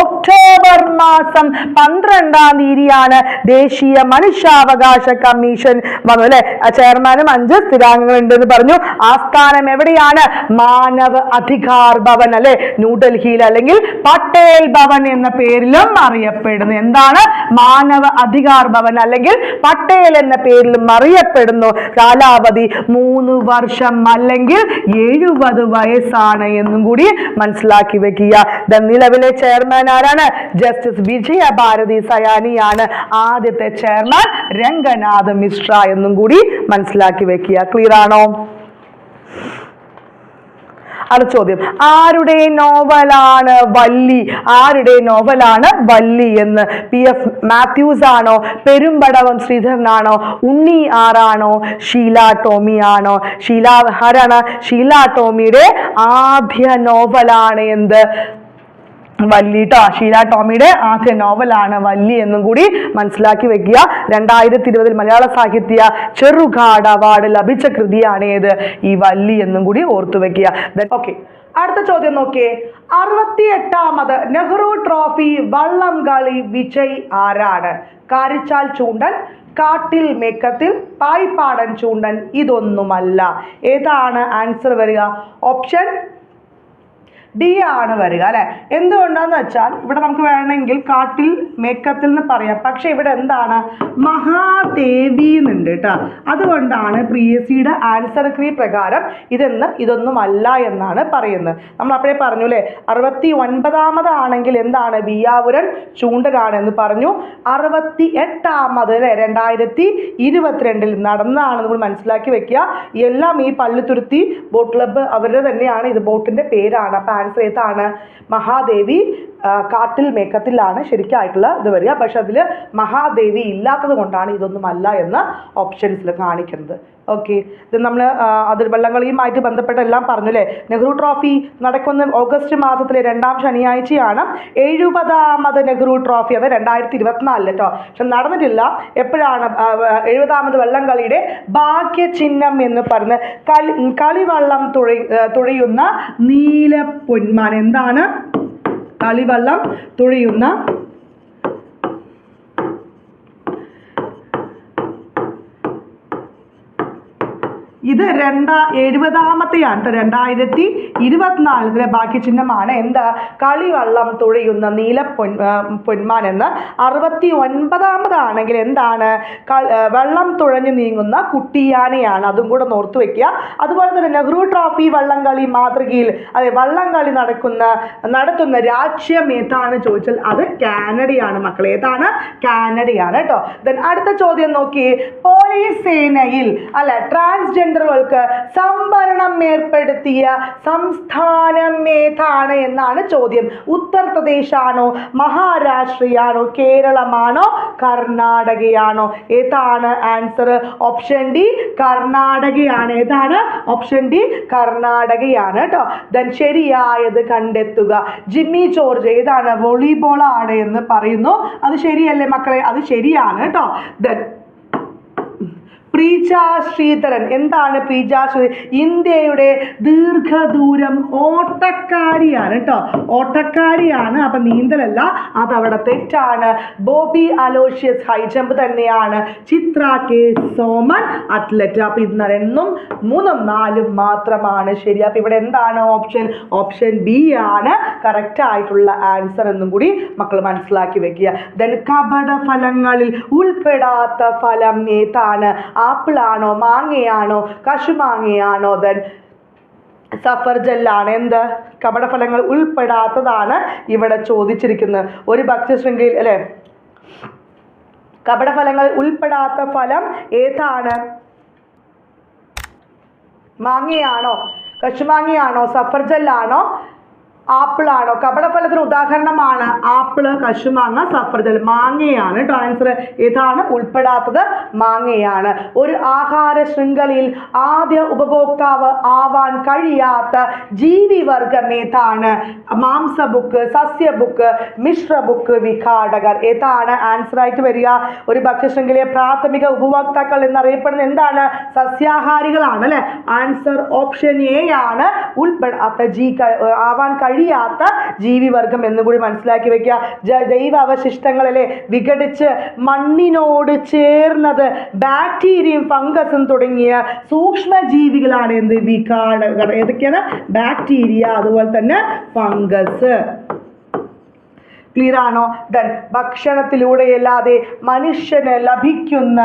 ഒക്ടോബർ മാസം 12-ാം തീയതിയാണ് ദേശീയ മനുഷ്യാവകാശ കമ്മീഷൻ വന്നത് അല്ലെ. ചെയർമാനും 5 സ്ഥിരാംഗങ്ങൾ ഉണ്ടെന്ന് പറഞ്ഞു. ആസ്ഥാനം എവിടെയാണ്? മാനവ അധികാർ ഭവൻ അല്ലെ, ന്യൂഡൽഹിയിൽ, അല്ലെങ്കിൽ പട്ടേൽ ഭവൻ എന്ന പേരിലും അറിയപ്പെടുന്നു. എന്താണ്? മാനവ അധികാർ ഭവൻ അല്ലെങ്കിൽ പട്ടേൽ എന്ന പേരിലും അറിയപ്പെടുന്നു. കാലാവധി 3 വർഷം അല്ലെങ്കിൽ 70 വയസ്സാണ് എന്നും കൂടി മനസ്സിലാക്കി വെക്കുക. നിലവിലെ ചെയർമാൻ ആരാണ്? ജസ്റ്റിസ് വിജയ ഭാരതി സയാനിയാണ്. ആദ്യത്തെ ചെയർമാൻ രംഗനാഥ് മിശ്ര എന്നും കൂടി മനസ്സിലാക്കി വെക്കുക. ക്ലിയർ ആണോ? അടുത്ത ചോദ്യം, ആരുടെ നോവലാണ് വല്ലി? ആരുടെ നോവലാണ് വല്ലി എന്ന്? PF മാത്യൂസ് ആണോ? പെരുമ്പടവം ശ്രീധരനാണോ? ഉണ്ണി ആറാണോ? ഷീല ടോമി ആണോ? ആരാണ്? ഷീല ടോമിയുടെ ആദ്യ നോവലാണ് എന്ത്? വല്ലി ട്ടോ. ഷീല ടോമിയുടെ ആദ്യ നോവലാണ് വല്ലി എന്നും കൂടി മനസ്സിലാക്കി വെക്കുക. 2020 മലയാള സാഹിത്യ ചെറുകാട് അവാർഡ് ലഭിച്ച കൃതിയാണ് ഏത്? ഈ വല്ലി എന്നും കൂടി ഓർത്തു വെക്കുക. ഓക്കെ, അടുത്ത ചോദ്യം നോക്കിയേ. 68ാമത് നെഹ്റു ട്രോഫി വള്ളം കളി വിജയ് ആരാണ്? കാരിച്ചാൽ ചൂണ്ടൻ, കാട്ടിൽ മേക്കത്തിൽ, പായ്പാടൻ ചൂണ്ടൻ, ഇതൊന്നുമല്ല. ഏതാണ് ആൻസർ വരിക? ഓപ്ഷൻ ഡി ആണ് വരിക അല്ലെ. എന്തുകൊണ്ടാന്ന് വെച്ചാൽ ഇവിടെ നമുക്ക് വേണമെങ്കിൽ കാട്ടിൽ മേക്കത്തിൽ എന്ന് പറയാം, പക്ഷെ ഇവിടെ എന്താണ്? മഹാദേവി എന്നുണ്ട് കേട്ടോ. അതുകൊണ്ടാണ് PSCയുടെ ആൻസർ കീ പ്രകാരം ഇതൊന്നുമല്ല എന്നാണ് പറയുന്നത്. നമ്മൾ അപ്പോഴേ പറഞ്ഞു അല്ലേ, 69ാമതാണെങ്കിൽ എന്താണ്? ബിയാപുരൻ ചൂണ്ടനാണ് എന്ന് പറഞ്ഞു. 68ാമത് അല്ലെ 2022 നടന്നതാണ് നമ്മൾ മനസ്സിലാക്കി വെക്കുക. എല്ലാം ഈ പള്ളിത്തുരുത്തി ബോട്ട് ക്ലബ്ബ് അവരുടെ തന്നെയാണ്. ഇത് ബോട്ടിന്റെ പേരാണ്. അപ്പൊ ആൻസർ ഏതാണ്? മഹാദേവി കാട്ടിൽ മേക്കത്തിലാണ് ശരിക്കായിട്ടുള്ള ഇത് വരിക. പക്ഷെ അതിൽ മഹാദേവി ഇല്ലാത്തത് കൊണ്ടാണ് ഇതൊന്നുമല്ല എന്ന് ഓപ്ഷൻസിൽ കാണിക്കുന്നത്. ഓക്കെ, ഇത് നമ്മൾ അതിർ വള്ളംകളിയുമായിട്ട് ബന്ധപ്പെട്ട എല്ലാം പറഞ്ഞു അല്ലേ. നെഹ്റു ട്രോഫി നടക്കുന്ന ഓഗസ്റ്റ് മാസത്തിലെ 2ാം ശനിയാഴ്ചയാണ്. 70ാമത് നെഹ്റു ട്രോഫി, അത് 2024 കേട്ടോ. പക്ഷെ നടന്നിട്ടില്ല. എപ്പോഴാണ് 70ാമത് വള്ളംകളിയുടെ ഭാഗ്യചിഹ്നം എന്ന് പറഞ്ഞ് കളിവള്ളം തുഴയുന്ന നീലപ്പൊന്മാൻ. എന്താണ് കളിവള്ളം തുഴയുന്ന ഇത് 70ാമത്തെയാണ് 2024 ഭാഗ്യചിഹ്നമാണ്. എന്താ കളിവള്ളം തുഴയുന്ന പൊന്മാൻ എന്ന്. 69ാമതാണെങ്കിൽ എന്താണ് വെള്ളം തുഴഞ്ഞു നീങ്ങുന്ന കുട്ടിയാനയാണ്. അതും കൂടെ ഓർത്തു വെക്കുക. അതുപോലെ തന്നെ നെഹ്റു ട്രോഫി വള്ളംകളി മാതൃകയിൽ അതെ വള്ളംകളി നടത്തുന്ന രാജ്യം ഏതാണ് ചോദിച്ചാൽ അത് കാനഡയാണ് മക്കളെ. ഏതാണ്? കാനഡയാണ് കേട്ടോ. ദെൻ അടുത്ത ചോദ്യം നോക്കി. പോലീസ് സേനയിൽ അല്ല ട്രാൻസ്ജെൻഡറുകൾക്ക് സംവരണം ഏർപ്പെടുത്തിയ സംസ്ഥാനം ഏതാണ് എന്നാണ് ചോദ്യം. ഉത്തർപ്രദേശാണോ, മഹാരാഷ്ട്രയാണോ, കേരളമാണോ, കർണാടകയാണോ? ഏതാണ് ആൻസർ? Option D കർണാടകയാണ്. ഏതാണ്? ഓപ്ഷൻ ഡി കർണാടകയാണ് കേട്ടോ. ദെൻ ശരിയായത് കണ്ടെത്തുക. ജിമ്മി ജോർജ് ഏതാണ്? വോളിബോൾ ആണ് എന്ന് പറയുന്നു. അത് ശരിയല്ലേ മക്കളെ? അത് ശരിയാണ് കേട്ടോ. ദെൻ പ്രീജ ശ്രീധരൻ എന്താണ്? പ്രീജ ശ്രീധരൻ ഇന്ത്യയുടെ ദീർഘദൂരം ഓട്ടക്കാരിയാണ് കേട്ടോ. ഓട്ടക്കാരിയാണ്. അപ്പം നീന്തലല്ല, അതവിടെ തെറ്റാണ്. ബോബി അലോഷ്യസ് ഹൈ ജമ്പ് തന്നെയാണ്. ചിത്ര കെ സോമൻ അത്ലറ്റ്. അപ്പം ഇത് 2ഉം 3ഉം 4ഉം മാത്രമാണ് ശരി. അപ്പം ഇവിടെ എന്താണ് ഓപ്ഷൻ ബി ആണ് കറക്റ്റ് ആയിട്ടുള്ള ആൻസർ എന്നും കൂടി മക്കൾ മനസ്സിലാക്കി വെക്കുക. ദെൻ കപട ഫലങ്ങളിൽ ഉൾപ്പെടാത്ത ഫലം ഏതാണ്? ആപ്പിളാണോ, മാങ്ങയാണോ, കശുമാങ്ങയാണോ? ദെൻ സഫർജല്ലാണ്. എന്ത്? കപടഫലങ്ങൾ ഉൾപ്പെടാത്തതാണ് ഇവിടെ ചോദിച്ചിരിക്കുന്നത്. ഒരു ഭക്ഷ്യശൃംഖലയിൽ അല്ലെ കപടഫലങ്ങൾ ഉൾപ്പെടാത്ത ഫലം ഏതാണ്? മാങ്ങയാണോ, കശുമാങ്ങയാണോ, സഫർജല്ലാണോ, ആപ്പിളാണോ? കപടഫലത്തിന് ഉദാഹരണമാണ് ആപ്പിള്, കശുമാങ്ങ, സഫർജൽ. മാങ്ങയാണ് കേട്ടോ ആൻസർ. ഏതാണ് ഉൾപ്പെടാത്തത്? മാങ്ങയാണ്. ഒരു ആഹാര ശൃംഖലയിൽ ആദ്യ ഉപഭോക്താവ് ആവാൻ കഴിയാത്ത ജീവിവർഗം ഏതാണ്? മാംസബുക്ക്, സസ്യബുക്ക്, മിശ്രബുക്ക്, വിഘാടകർ. ഏതാണ് ആൻസർ ആയിട്ട് വരിക? ഒരു ഭക്ഷ്യശൃംഖലയെ പ്രാഥമിക ഉപഭോക്താക്കൾ എന്നറിയപ്പെടുന്നത് എന്താണ്? സസ്യാഹാരികളാണ് അല്ലെ. ആൻസർ ഓപ്ഷൻ എ ആണ്. ഉൾപ്പെടാത്ത ആവാൻ കഴിയാത്ത ജീവിവർഗം എന്നുകൂടി മനസ്സിലാക്കി വെക്കുക. ജൈവ അവശിഷ്ടങ്ങളെ വിഘടിച്ച് മണ്ണിനോട് ചേർന്നത് ബാക്ടീരിയയും ഫംഗസും തുടങ്ങിയ സൂക്ഷ്മജീവികളാണ്. എന്ത്? വിഘാടകർ. ഏതൊക്കെയാണ്? ബാക്ടീരിയ, അതുപോലെ തന്നെ ഫംഗസ്. ക്ലിയർ ആണോ? ദെൻ ഭക്ഷണത്തിലൂടെയല്ലാതെ മനുഷ്യന് ലഭിക്കുന്ന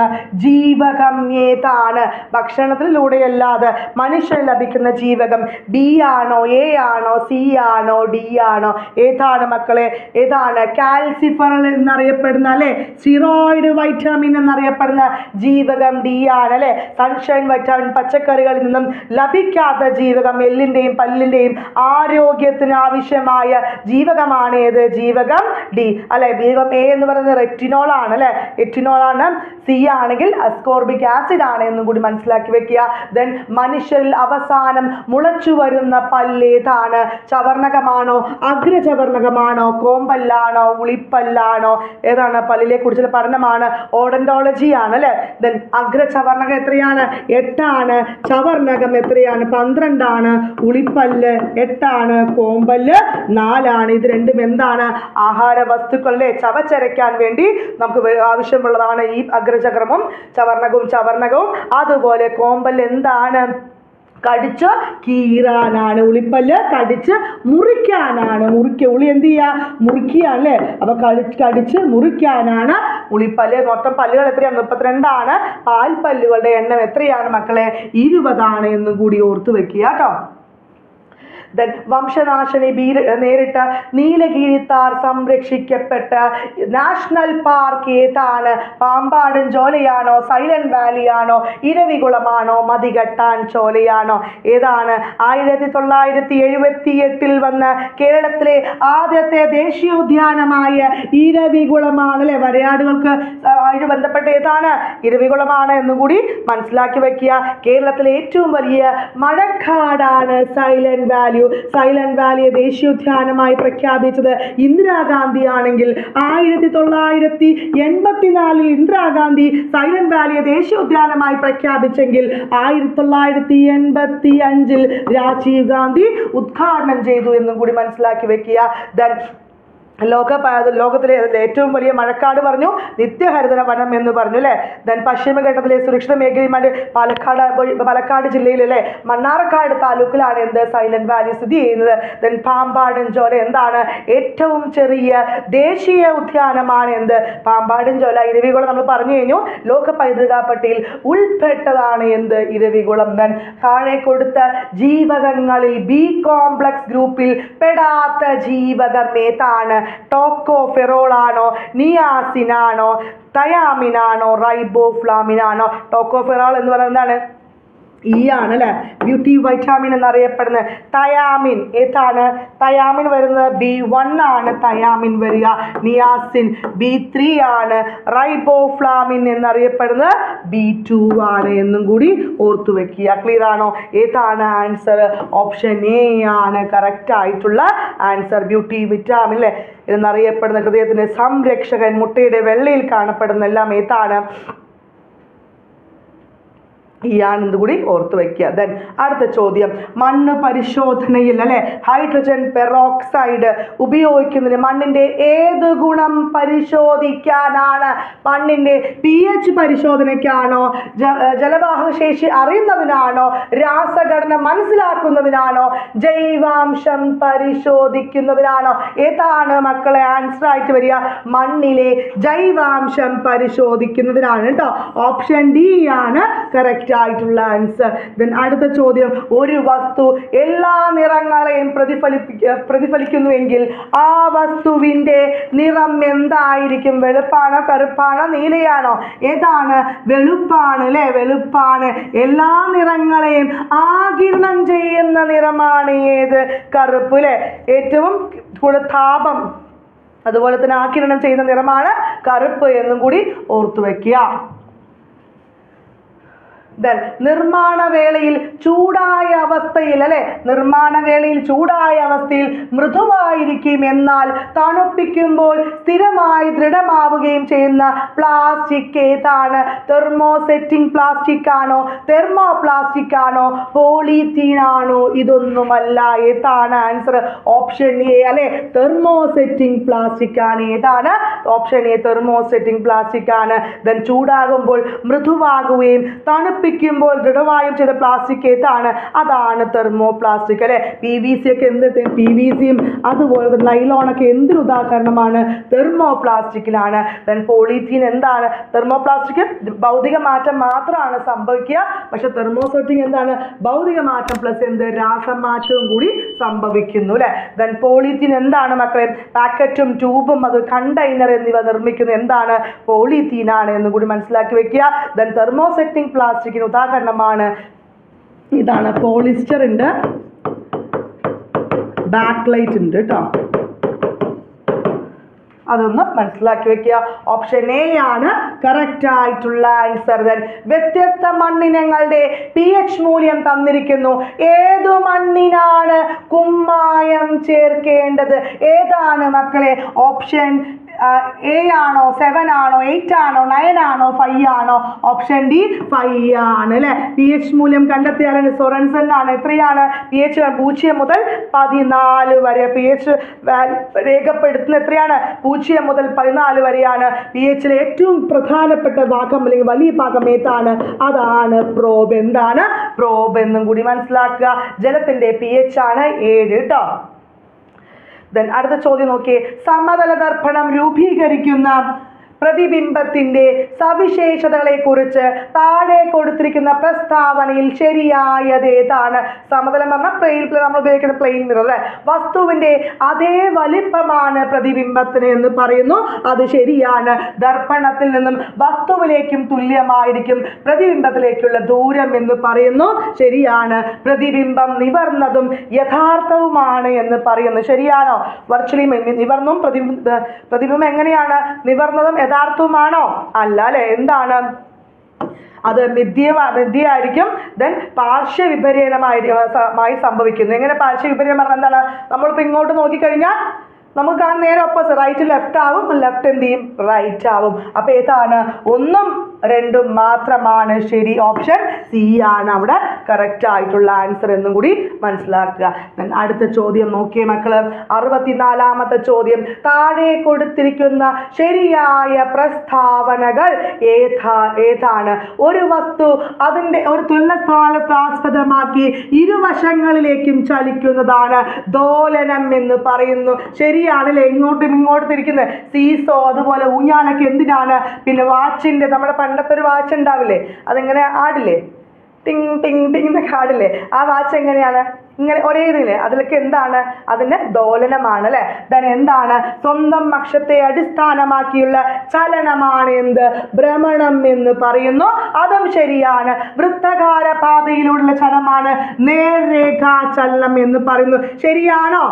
ജീവകം ഏതാണ്? ഭക്ഷണത്തിലൂടെയല്ലാതെ മനുഷ്യന് ലഭിക്കുന്ന ജീവകം ബി ആണോ, എ ആണോ, സി ആണോ, ഡി ആണോ? ഏതാണ് മക്കളെ? ഏതാണ്? കാൽസിഫറൽ എന്നറിയപ്പെടുന്ന അല്ലെ സ്റ്റിറോയിഡ് വൈറ്റമിൻ എന്നറിയപ്പെടുന്ന ജീവകം ഡി ആണ് അല്ലെ. സൺഷൈൻ വൈറ്റമിൻ പച്ചക്കറികളിൽ നിന്നും ലഭിക്കാത്ത ജീവകം എല്ലിൻ്റെയും പല്ലിൻ്റെയും ആരോഗ്യത്തിന് ആവശ്യമായ ജീവകമാണ് ഏത്? ജീവകം ഡി അല്ലെ. ജീവകം എ എന്ന് പറയുന്നത് റെറ്റിനോൾ ആണ് അല്ലെ. എറ്റിനോൾ ആണ്. സി ആണെങ്കിൽ അസ്കോർബിക് ആസിഡ് ആണ് എന്നും കൂടി മനസ്സിലാക്കി വെക്കുക. ദെൻ മനുഷ്യരിൽ അവസാനം മുളച്ചു വരുന്ന പല്ലേതാണ്? ചവർണകമാണോ, അഗ്രചവർണകമാണോ, കോമ്പല്ലാണോ, ഉളിപ്പല്ലാണോ? ഏതാണ്? പല്ലിലെ കുറിച്ചുള്ള പഠനമാണ് ഓഡന്റോളജി ആണ് അല്ലെ. ദെൻ അഗ്രചവർണകം എത്രയാണ്? 8 ആണ്. ചവർണകം എത്രയാണ്? 12 ആണ്. ഉളിപ്പല്ല് 8 ആണ്. കോമ്പല്ല് 4 ആണ്. ഇത് രണ്ടും എന്താണ്? ആഹാര വസ്തുക്കളിലെ ചവച്ചരയ്ക്കാൻ വേണ്ടി നമുക്ക് ആവശ്യമുള്ളതാണ് ഈ അഗ്രചക്രമും ചവർണകവും. അതുപോലെ കോമ്പല്ല് എന്താണ്? കടിച്ച് കീറാനാണ്. ഉളിപ്പല്ല് കടിച്ച് മുറിക്കാനാണ്. ഉളി എന്ത് ചെയ്യുക? മുറിക്കുകയാണ് അല്ലേ. അപ്പൊ കടിച്ച് മുറിക്കാനാണ് ഉളിപ്പല്ല്. മൊത്തം പല്ലുകൾ എത്രയാണ്? 32 ആണ്. പാൽപ്പല്ലുകളുടെ എണ്ണം എത്രയാണ് മക്കളെ? 20 ആണ് എന്നും കൂടി ഓർത്തു വെക്കുക കേട്ടോ. ദെൻ വംശനാശനെ നേരിട്ട് നീലഗിരിത്താർ സംരക്ഷിക്കപ്പെട്ട നാഷണൽ പാർക്ക് ഏതാണ്? പാമ്പാടും ചോലയാണോ, സൈലന്റ് വാലി ആണോ, ഇരവികുളമാണോ, മതികെട്ടാൻ ചോലയാണോ? ഏതാണ്? 1978 വന്ന കേരളത്തിലെ ആദ്യത്തെ ദേശീയോദ്യാനമായ ഇരവികുളമാണ് അല്ലെ. വരയാടുകൾക്ക് ആയിട്ട് ബന്ധപ്പെട്ട ഏതാണ്? ഇരവികുളമാണ് എന്നുകൂടി മനസ്സിലാക്കി വെക്കുക. കേരളത്തിലെ ഏറ്റവും വലിയ മഴക്കാടാണ് സൈലന്റ് വാലി. സൈലന്റ് വാലിയെ ദേശീയോദ്യാനമായി പ്രഖ്യാപിച്ചത് ഇന്ദിരാഗാന്ധി ആണെങ്കിൽ 1984 ഇന്ദിരാഗാന്ധി സൈലന്റ് വാലിയെ ദേശീയോദ്യാനമായി പ്രഖ്യാപിച്ചെങ്കിൽ 1985 രാജീവ് ഗാന്ധി ഉദ്ഘാടനം ചെയ്തു എന്നും കൂടി മനസ്സിലാക്കി വെക്കുക. ദെൻ ലോകത്തിലെ ഏറ്റവും വലിയ മഴക്കാട് പറഞ്ഞു, നിത്യഹരിതന വനം എന്ന് പറഞ്ഞു അല്ലേ. ദെൻ പശ്ചിമഘട്ടത്തിലെ സുരക്ഷിത മേഖലയുമായിട്ട് പാലക്കാട് ജില്ലയിലെ മണ്ണാർക്കാട് താലൂക്കിലാണ് എന്ത്? സൈലന്റ് വാലി സ്ഥിതി ചെയ്യുന്നത്. ദെൻ പാമ്പാടും ചോല എന്താണ്? ഏറ്റവും ചെറിയ ദേശീയ ഉദ്യാനമാണ് എന്ത്? പാമ്പാടും ചോല. ഇരവികുളം നമ്മൾ പറഞ്ഞു കഴിഞ്ഞു, ലോക പൈതൃക പട്ടികയിൽ ഉൾപ്പെട്ടതാണ് എന്ത്? ഇരവികുളം. ദെൻ താഴെ കൊടുത്ത ജീവകങ്ങളിൽ ബി കോംപ്ലക്സ് ഗ്രൂപ്പിൽ പെടാത്ത ജീവകം ഏതാണ്? ടോക്കോഫെറോൾ ആണോ, നിയാസിനാണോ, തയാമിനാണോ, റൈബോഫ്ലാമിനാണോ? ടോക്കോഫെറോൾ എന്ന് പറയുന്നത് എന്താണ്? ആണ് അല്ലെ. ബ്യൂട്ടി വൈറ്റാമിൻ എന്നറിയപ്പെടുന്നത് തയാമിൻ ഏതാണ്? തയാമിൻ വരുന്നത് B1 ആണ് തയാമിൻ വരിക. നിയാസിൻ B3 ആണ്. റൈബോഫ്ലാമിൻ എന്നറിയപ്പെടുന്നത് B2 ആണ് എന്നും കൂടി ഓർത്തു വെക്കുക. ക്ലിയർ ആണോ? ഏതാണ് ആൻസർ? ഓപ്ഷൻ എ ആണ് കറക്റ്റ് ആയിട്ടുള്ള ആൻസർ. ബ്യൂട്ടി വിറ്റാമിൻ അല്ലെ എന്നറിയപ്പെടുന്ന ഹൃദയത്തിന്റെ സംരക്ഷകൻ, മുട്ടയുടെ വെള്ളയിൽ കാണപ്പെടുന്ന എല്ലാം ഏതാണ്? ആണെന്ന് കൂടി ഓർത്തു വയ്ക്കുക. ദെൻ അടുത്ത ചോദ്യം, മണ്ണ് പരിശോധനയിൽ അല്ലെ ഹൈഡ്രജൻ പെറോക്സൈഡ് ഉപയോഗിക്കുന്നതിന് മണ്ണിന്റെ ഏത് ഗുണം പരിശോധിക്കാനാണ്? മണ്ണിന്റെ pH പരിശോധനയ്ക്കാണോ, ജലവാഹക ശേഷി അറിയുന്നതിനാണോ, രാസഘടന മനസ്സിലാക്കുന്നതിനാണോ, ജൈവാംശം പരിശോധിക്കുന്നതിനാണോ? ഏതാണ് മക്കളെ ആൻസർ ആയിട്ട് വരിക? മണ്ണിലെ ജൈവാംശം പരിശോധിക്കുന്നതിനാണ് കേട്ടോ. ഓപ്ഷൻ ഡി ആണ് കറക്റ്റ് ആയിട്ടുള്ള ആൻസർ. ദെൻ അടുത്ത ചോദ്യം, ഒരു വസ്തു എല്ലാ നിറങ്ങളെയും പ്രതിഫലിക്കുന്നുവെങ്കിൽ ആ വസ്തുവിന്റെ നിറം എന്തായിരിക്കും? വെളുപ്പാണോ, കറുപ്പാണോ, നീലയാണോ? ഏതാണ്? വെളുപ്പാണ് അല്ലെ. വെളുപ്പാണ്. എല്ലാ നിറങ്ങളെയും ആഗിരണം ചെയ്യുന്ന നിറമാണ് ഏത്? കറുപ്പ് അല്ലെ. ഏറ്റവും കൂടുതൽ താപം അതുപോലെ തന്നെ ആഗിരണം ചെയ്യുന്ന നിറമാണ് കറുപ്പ് എന്നും കൂടി ഓർത്തു വയ്ക്കുക. നിർമ്മാണ വേളയിൽ ചൂടായ അവസ്ഥയിൽ അല്ലെ ചൂടായ അവസ്ഥയിൽ മൃദുവായിരിക്കും, എന്നാൽ തണുപ്പിക്കുമ്പോൾ സ്ഥിരമായി ദൃഢമാവുകയും ചെയ്യുന്ന പ്ലാസ്റ്റിക് ഏതാണ്? തെർമോസെറ്റിംഗ് പ്ലാസ്റ്റിക് ആണോ, തെർമോ പ്ലാസ്റ്റിക് ആണോ, പോളിത്തീൻ ആണോ? ഇതൊന്നുമല്ല. ഏതാണ് ആൻസർ? ഓപ്ഷൻ എ അല്ലെ തെർമോസെറ്റിംഗ് പ്ലാസ്റ്റിക് ആണ്. ഏതാണ്? ഓപ്ഷൻ എ തെർമോസെറ്റിംഗ് പ്ലാസ്റ്റിക് ആണ്. ദെൻ ചൂടാകുമ്പോൾ മൃദുവാകുകയും തണുപ്പിക്കുമ്പോൾ ദൃഢമായും ചെയ്ത പ്ലാസ്റ്റിക് ഏതാണ്? അതാണ് തെർമോ പ്ലാസ്റ്റിക് അല്ലെ. PVC ഒക്കെ എന്ത്? PVCയും അതുപോലെ നൈലോണൊക്കെ എന്തിന് ഉദാഹരണമാണ്? തെർമോ പ്ലാസ്റ്റിക്കിലാണ്. ദെൻ പോളിത്തീൻ എന്താണ്? തെർമോ പ്ലാസ്റ്റിക് ഭൗതിക മാറ്റം മാത്രമാണ് സംഭവിക്കുക, പക്ഷെ തെർമോസെറ്റിംഗ് എന്താണ്? ഭൗതിക മാറ്റം പ്ലസ് എന്ത്? രാസമാറ്റവും കൂടി സംഭവിക്കുന്നു അല്ലെ. ദെൻ പോളിത്തീൻ എന്താണ് മക്കളെ? പാക്കറ്റും ട്യൂബും അത് കണ്ടെയ്നർ എന്നിവ നിർമ്മിക്കുന്നത് എന്താണ്? പോളിത്തീൻ ആണ് എന്ന് കൂടി മനസ്സിലാക്കി വെക്കുക. ദെൻ തെർമോസെറ്റിംഗ് പ്ലാസ്റ്റിക്കിന് ഉദാഹരണമാണ് ഇതാണ്. പോളിസ്റ്റർ ഉണ്ട്, ബാക്ക്ലൈറ്റ് ഉണ്ട് കേട്ടോ. അതൊന്ന് മനസ്സിലാക്കി വെക്കുക. ഓപ്ഷൻ എ ആണ് കറക്റ്റ് ആയിട്ടുള്ള ആൻസർ. ദെൻ വ്യത്യസ്ത മണ്ണിനങ്ങളുടെ pH മൂല്യം തന്നിരിക്കുന്നു. ഏതു മണ്ണിനാണ് കുമ്മായം ചേർക്കേണ്ടത്? ഏതാണ് മക്കളെ? ഓപ്ഷൻ എ ആണോ, 7 ആണോ, 8 ആണോ, 9 ആണോ, 5 ആണോ? ഓപ്ഷൻ ഡി 5 ആണ് അല്ലെ. pH മൂല്യം കണ്ടെത്തിയാണ് സൊറൻസൺ ആണ്. എത്രയാണ് pH? 0 മുതൽ 14 വരെ pH രേഖപ്പെടുത്തുന്ന എത്രയാണ്? 0 മുതൽ 14 വരെയാണ്. pHയിലെ ഏറ്റവും പ്രധാനപ്പെട്ട ഭാഗം അല്ലെങ്കിൽ വലിയ ഭാഗം ഏതാണ്? അതാണ് പ്രോബ്. എന്താണ്? പ്രോബ് എന്നും കൂടി മനസ്സിലാക്കുക. ജലത്തിന്റെ pH ആണ് 7 കേട്ടോ. ദെൻ അടുത്ത ചോദ്യം നോക്കിയേ, സമതല ദർപ്പണം രൂപീകരിക്കുന്ന പ്രതിബിംബത്തിന്റെ സവിശേഷതകളെ കുറിച്ച് താഴെ കൊടുത്തിരിക്കുന്ന പ്രസ്താവനയിൽ ശരിയായത് ഏതാണ്? സമതലം പറഞ്ഞ പ്ലെയിൻ, നമ്മൾ ഉപയോഗിക്കുന്ന പ്ലെയിൻ മിറർ അല്ലെ, വസ്തുവിന്റെ അതേ വലിപ്പമാണ് പ്രതിബിംബത്തിന് എന്ന് പറയുന്നു. അത് ശരിയാണ്. ദർപ്പണത്തിൽ നിന്നും വസ്തുവിലേക്കും തുല്യമായിരിക്കും പ്രതിബിംബത്തിലേക്കുള്ള ദൂരം എന്ന് പറയുന്നു. ശരിയാണ്. പ്രതിബിംബം നിവർന്നതും യഥാർത്ഥവുമാണ് എന്ന് പറയുന്നു. ശരിയാണോ? വെർച്വലി നിവർന്നും പ്രതിബിംബം എങ്ങനെയാണ്? നിവർന്നതും യഥാർത്ഥവുമാണോ? അല്ല അല്ലെ. എന്താണ് അത്? മിഥ്യയായിരിക്കും. ദെൻ പാർശ്വവിപരീതമായി സംഭവിക്കുന്നു. എങ്ങനെ പാർശ്വവിപരീതം പറഞ്ഞാൽ എന്താണ്? നമ്മളിപ്പോൾ ഇങ്ങോട്ട് നോക്കിക്കഴിഞ്ഞാൽ നമുക്ക് കാണാൻ നേരെ ഓപ്പോസിറ്റ്, റൈറ്റ് ലെഫ്റ്റ് ആവും, ലെഫ്റ്റ് എന്ത് ചെയ്യും? റൈറ്റ് ആവും. അപ്പൊ ഏതാണ്? 1ഉം 2ഉം മാത്രമാണ് ശരി. ഓപ്ഷൻ സി ആണ് അവിടെ കറക്റ്റ് ആയിട്ടുള്ള ആൻസർ എന്നും കൂടി മനസ്സിലാക്കുക. അടുത്ത ചോദ്യം നോക്കിയേ മക്കള്, 64ാമത്തെ ചോദ്യം. താഴെ കൊടുത്തിരിക്കുന്ന ശരിയായ പ്രസ്താവനകൾ ഏതാണ്? ഒരു വസ്തു അതിന്റെ ഒരു തുല്യസ്ഥാനത്തെ ആസ്പദമാക്കി ഇരുവശങ്ങളിലേക്കും ചലിക്കുന്നതാണ് ദോലനം എന്ന് പറയുന്നു. ശരിയാണല്ലേ? ഇങ്ങോട്ടും ഇങ്ങോട്ടും തിരിക്കുന്നത്. സീസോ അതുപോലെ ഊഞ്ഞാലൊക്കെ എന്തിനാണ്? പിന്നെ വാച്ചിന്റെ, നമ്മുടെ പണ്ടത്തെ ഒരു വാച്ച് ഉണ്ടാവില്ലേ, അതെങ്ങനെ ആടില്ലേ, ടിങ് ടിങ് ടിങ് എന്നൊക്കെ ആടില്ലേ, ആ വാച്ച് എങ്ങനെയാണ്? ഇങ്ങനെ ഒരേ ഇതില്ലേ, അതിലൊക്കെ എന്താണ്? അതിന്റെ ദോലനമാണ് അല്ലെ. then എന്താണ്? സ്വന്തം അക്ഷത്തെ അടിസ്ഥാനമാക്കിയുള്ള ചലനമാണ് എന്ത്? ഭ്രമണം എന്ന് പറയുന്നു. അതും ശരിയാണ്. വൃത്തകാര പാതയിലൂടെയുള്ള ചലനമാണ് നേർരേഖാ ചലനം എന്ന് പറയുന്നു. ശരിയാണോ?